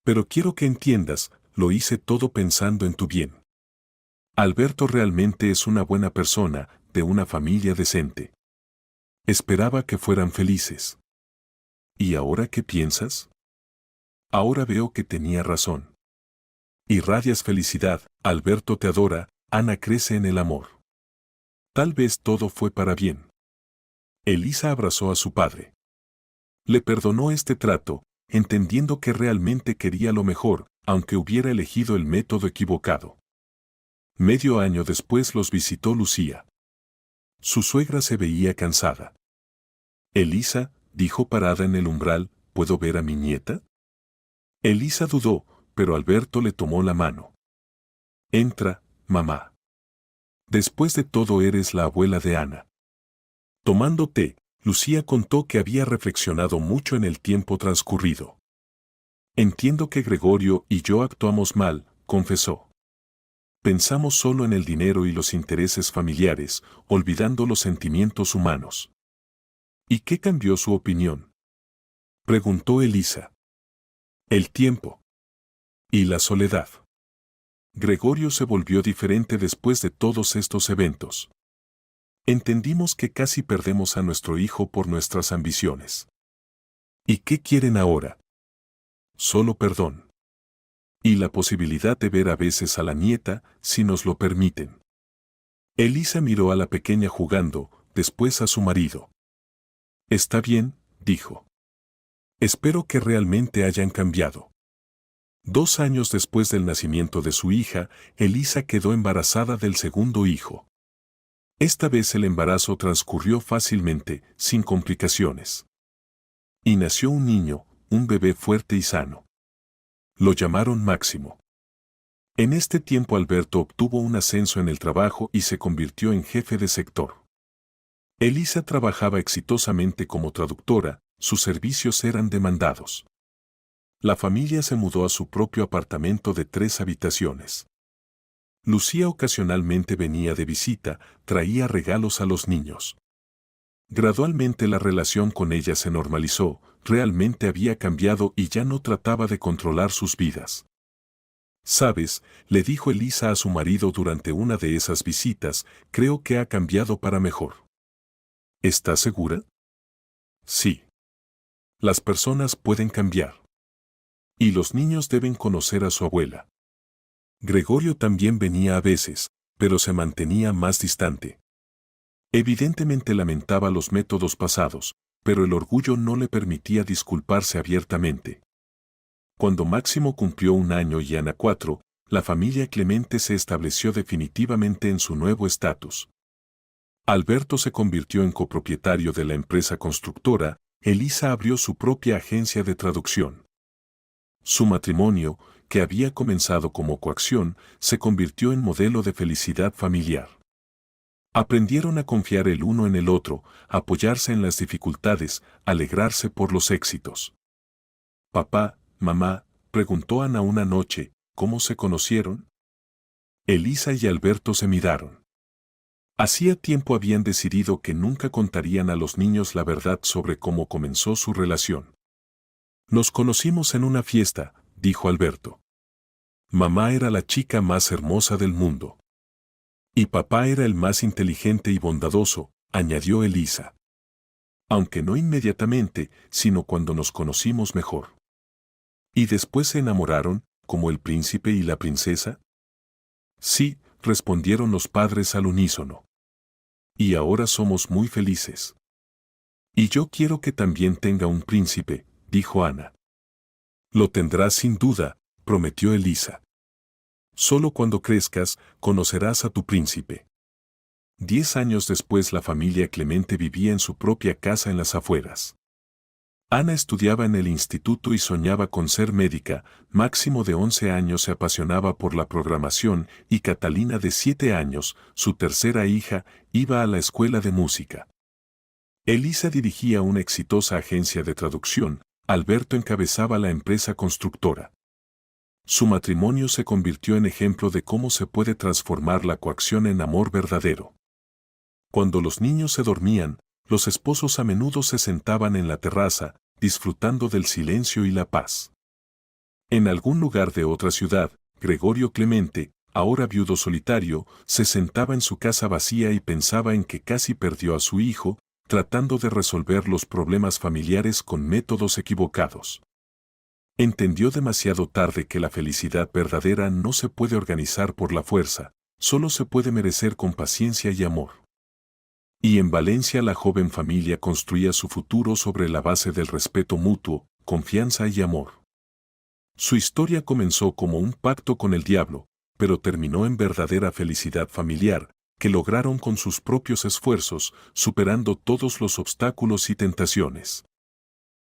Pero quiero que entiendas, lo hice todo pensando en tu bien. Alberto realmente es una buena persona, de una familia decente. Esperaba que fueran felices. ¿Y ahora qué piensas? Ahora veo que tenía razón. Irradias felicidad, Alberto te adora, Ana crece en el amor. Tal vez todo fue para bien. Elisa abrazó a su padre. Le perdonó este trato, entendiendo que realmente quería lo mejor, aunque hubiera elegido el método equivocado. Medio año después los visitó Lucía. Su suegra se veía cansada. Elisa, dijo parada en el umbral, ¿puedo ver a mi nieta? Elisa dudó, pero Alberto le tomó la mano. Entra, mamá. Después de todo eres la abuela de Ana. Tomando té, Lucía contó que había reflexionado mucho en el tiempo transcurrido. Entiendo que Gregorio y yo actuamos mal, confesó. Pensamos solo en el dinero y los intereses familiares, olvidando los sentimientos humanos. ¿Y qué cambió su opinión? Preguntó Elisa. El tiempo. Y la soledad. Gregorio se volvió diferente después de todos estos eventos. Entendimos que casi perdemos a nuestro hijo por nuestras ambiciones. ¿Y qué quieren ahora? Solo perdón. Y la posibilidad de ver a veces a la nieta, si nos lo permiten. Elisa miró a la pequeña jugando, después a su marido. Está bien, dijo. Espero que realmente hayan cambiado. 2 años después del nacimiento de su hija, Elisa quedó embarazada del segundo hijo. Esta vez el embarazo transcurrió fácilmente, sin complicaciones. Y nació un niño, un bebé fuerte y sano. Lo llamaron Máximo. En este tiempo Alberto obtuvo un ascenso en el trabajo y se convirtió en jefe de sector. Elisa trabajaba exitosamente como traductora, sus servicios eran demandados. La familia se mudó a su propio apartamento de 3 habitaciones. Lucía ocasionalmente venía de visita, traía regalos a los niños. Gradualmente la relación con ella se normalizó, realmente había cambiado y ya no trataba de controlar sus vidas. Sabes, le dijo Elisa a su marido durante una de esas visitas, creo que ha cambiado para mejor. ¿Estás segura? Sí. Las personas pueden cambiar. Y los niños deben conocer a su abuela. Gregorio también venía a veces, pero se mantenía más distante. Evidentemente lamentaba los métodos pasados, pero el orgullo no le permitía disculparse abiertamente. Cuando Máximo cumplió 1 año y Ana 4, la familia Clemente se estableció definitivamente en su nuevo estatus. Alberto se convirtió en copropietario de la empresa constructora, Elisa abrió su propia agencia de traducción. Su matrimonio, que había comenzado como coacción, se convirtió en modelo de felicidad familiar. Aprendieron a confiar el uno en el otro, apoyarse en las dificultades, alegrarse por los éxitos. Papá, mamá, preguntó Ana una noche, ¿cómo se conocieron? Elisa y Alberto se miraron. Hacía tiempo habían decidido que nunca contarían a los niños la verdad sobre cómo comenzó su relación. Nos conocimos en una fiesta, dijo Alberto. Mamá era la chica más hermosa del mundo. Y papá era el más inteligente y bondadoso, añadió Elisa. aunque no inmediatamente, sino cuando nos conocimos mejor. ¿Y después se enamoraron, como el príncipe y la princesa? Sí, respondieron los padres al unísono. Y ahora somos muy felices. Y yo quiero que también tenga un príncipe, dijo Ana. Lo tendrás sin duda, prometió Elisa. Solo cuando crezcas, conocerás a tu príncipe. 10 años después la familia Clemente vivía en su propia casa en las afueras. Ana estudiaba en el instituto y soñaba con ser médica, Máximo de 11 años se apasionaba por la programación y Catalina de 7 años, su tercera hija, iba a la escuela de música. Elisa dirigía una exitosa agencia de traducción, Alberto encabezaba la empresa constructora. Su matrimonio se convirtió en ejemplo de cómo se puede transformar la coacción en amor verdadero. Cuando los niños se dormían, los esposos a menudo se sentaban en la terraza, disfrutando del silencio y la paz. En algún lugar de otra ciudad, Gregorio Clemente, ahora viudo solitario, se sentaba en su casa vacía y pensaba en que casi perdió a su hijo, tratando de resolver los problemas familiares con métodos equivocados. Entendió demasiado tarde que la felicidad verdadera no se puede organizar por la fuerza, solo se puede merecer con paciencia y amor. Y en Valencia la joven familia construía su futuro sobre la base del respeto mutuo, confianza y amor. Su historia comenzó como un pacto con el diablo, pero terminó en verdadera felicidad familiar, que lograron con sus propios esfuerzos, superando todos los obstáculos y tentaciones.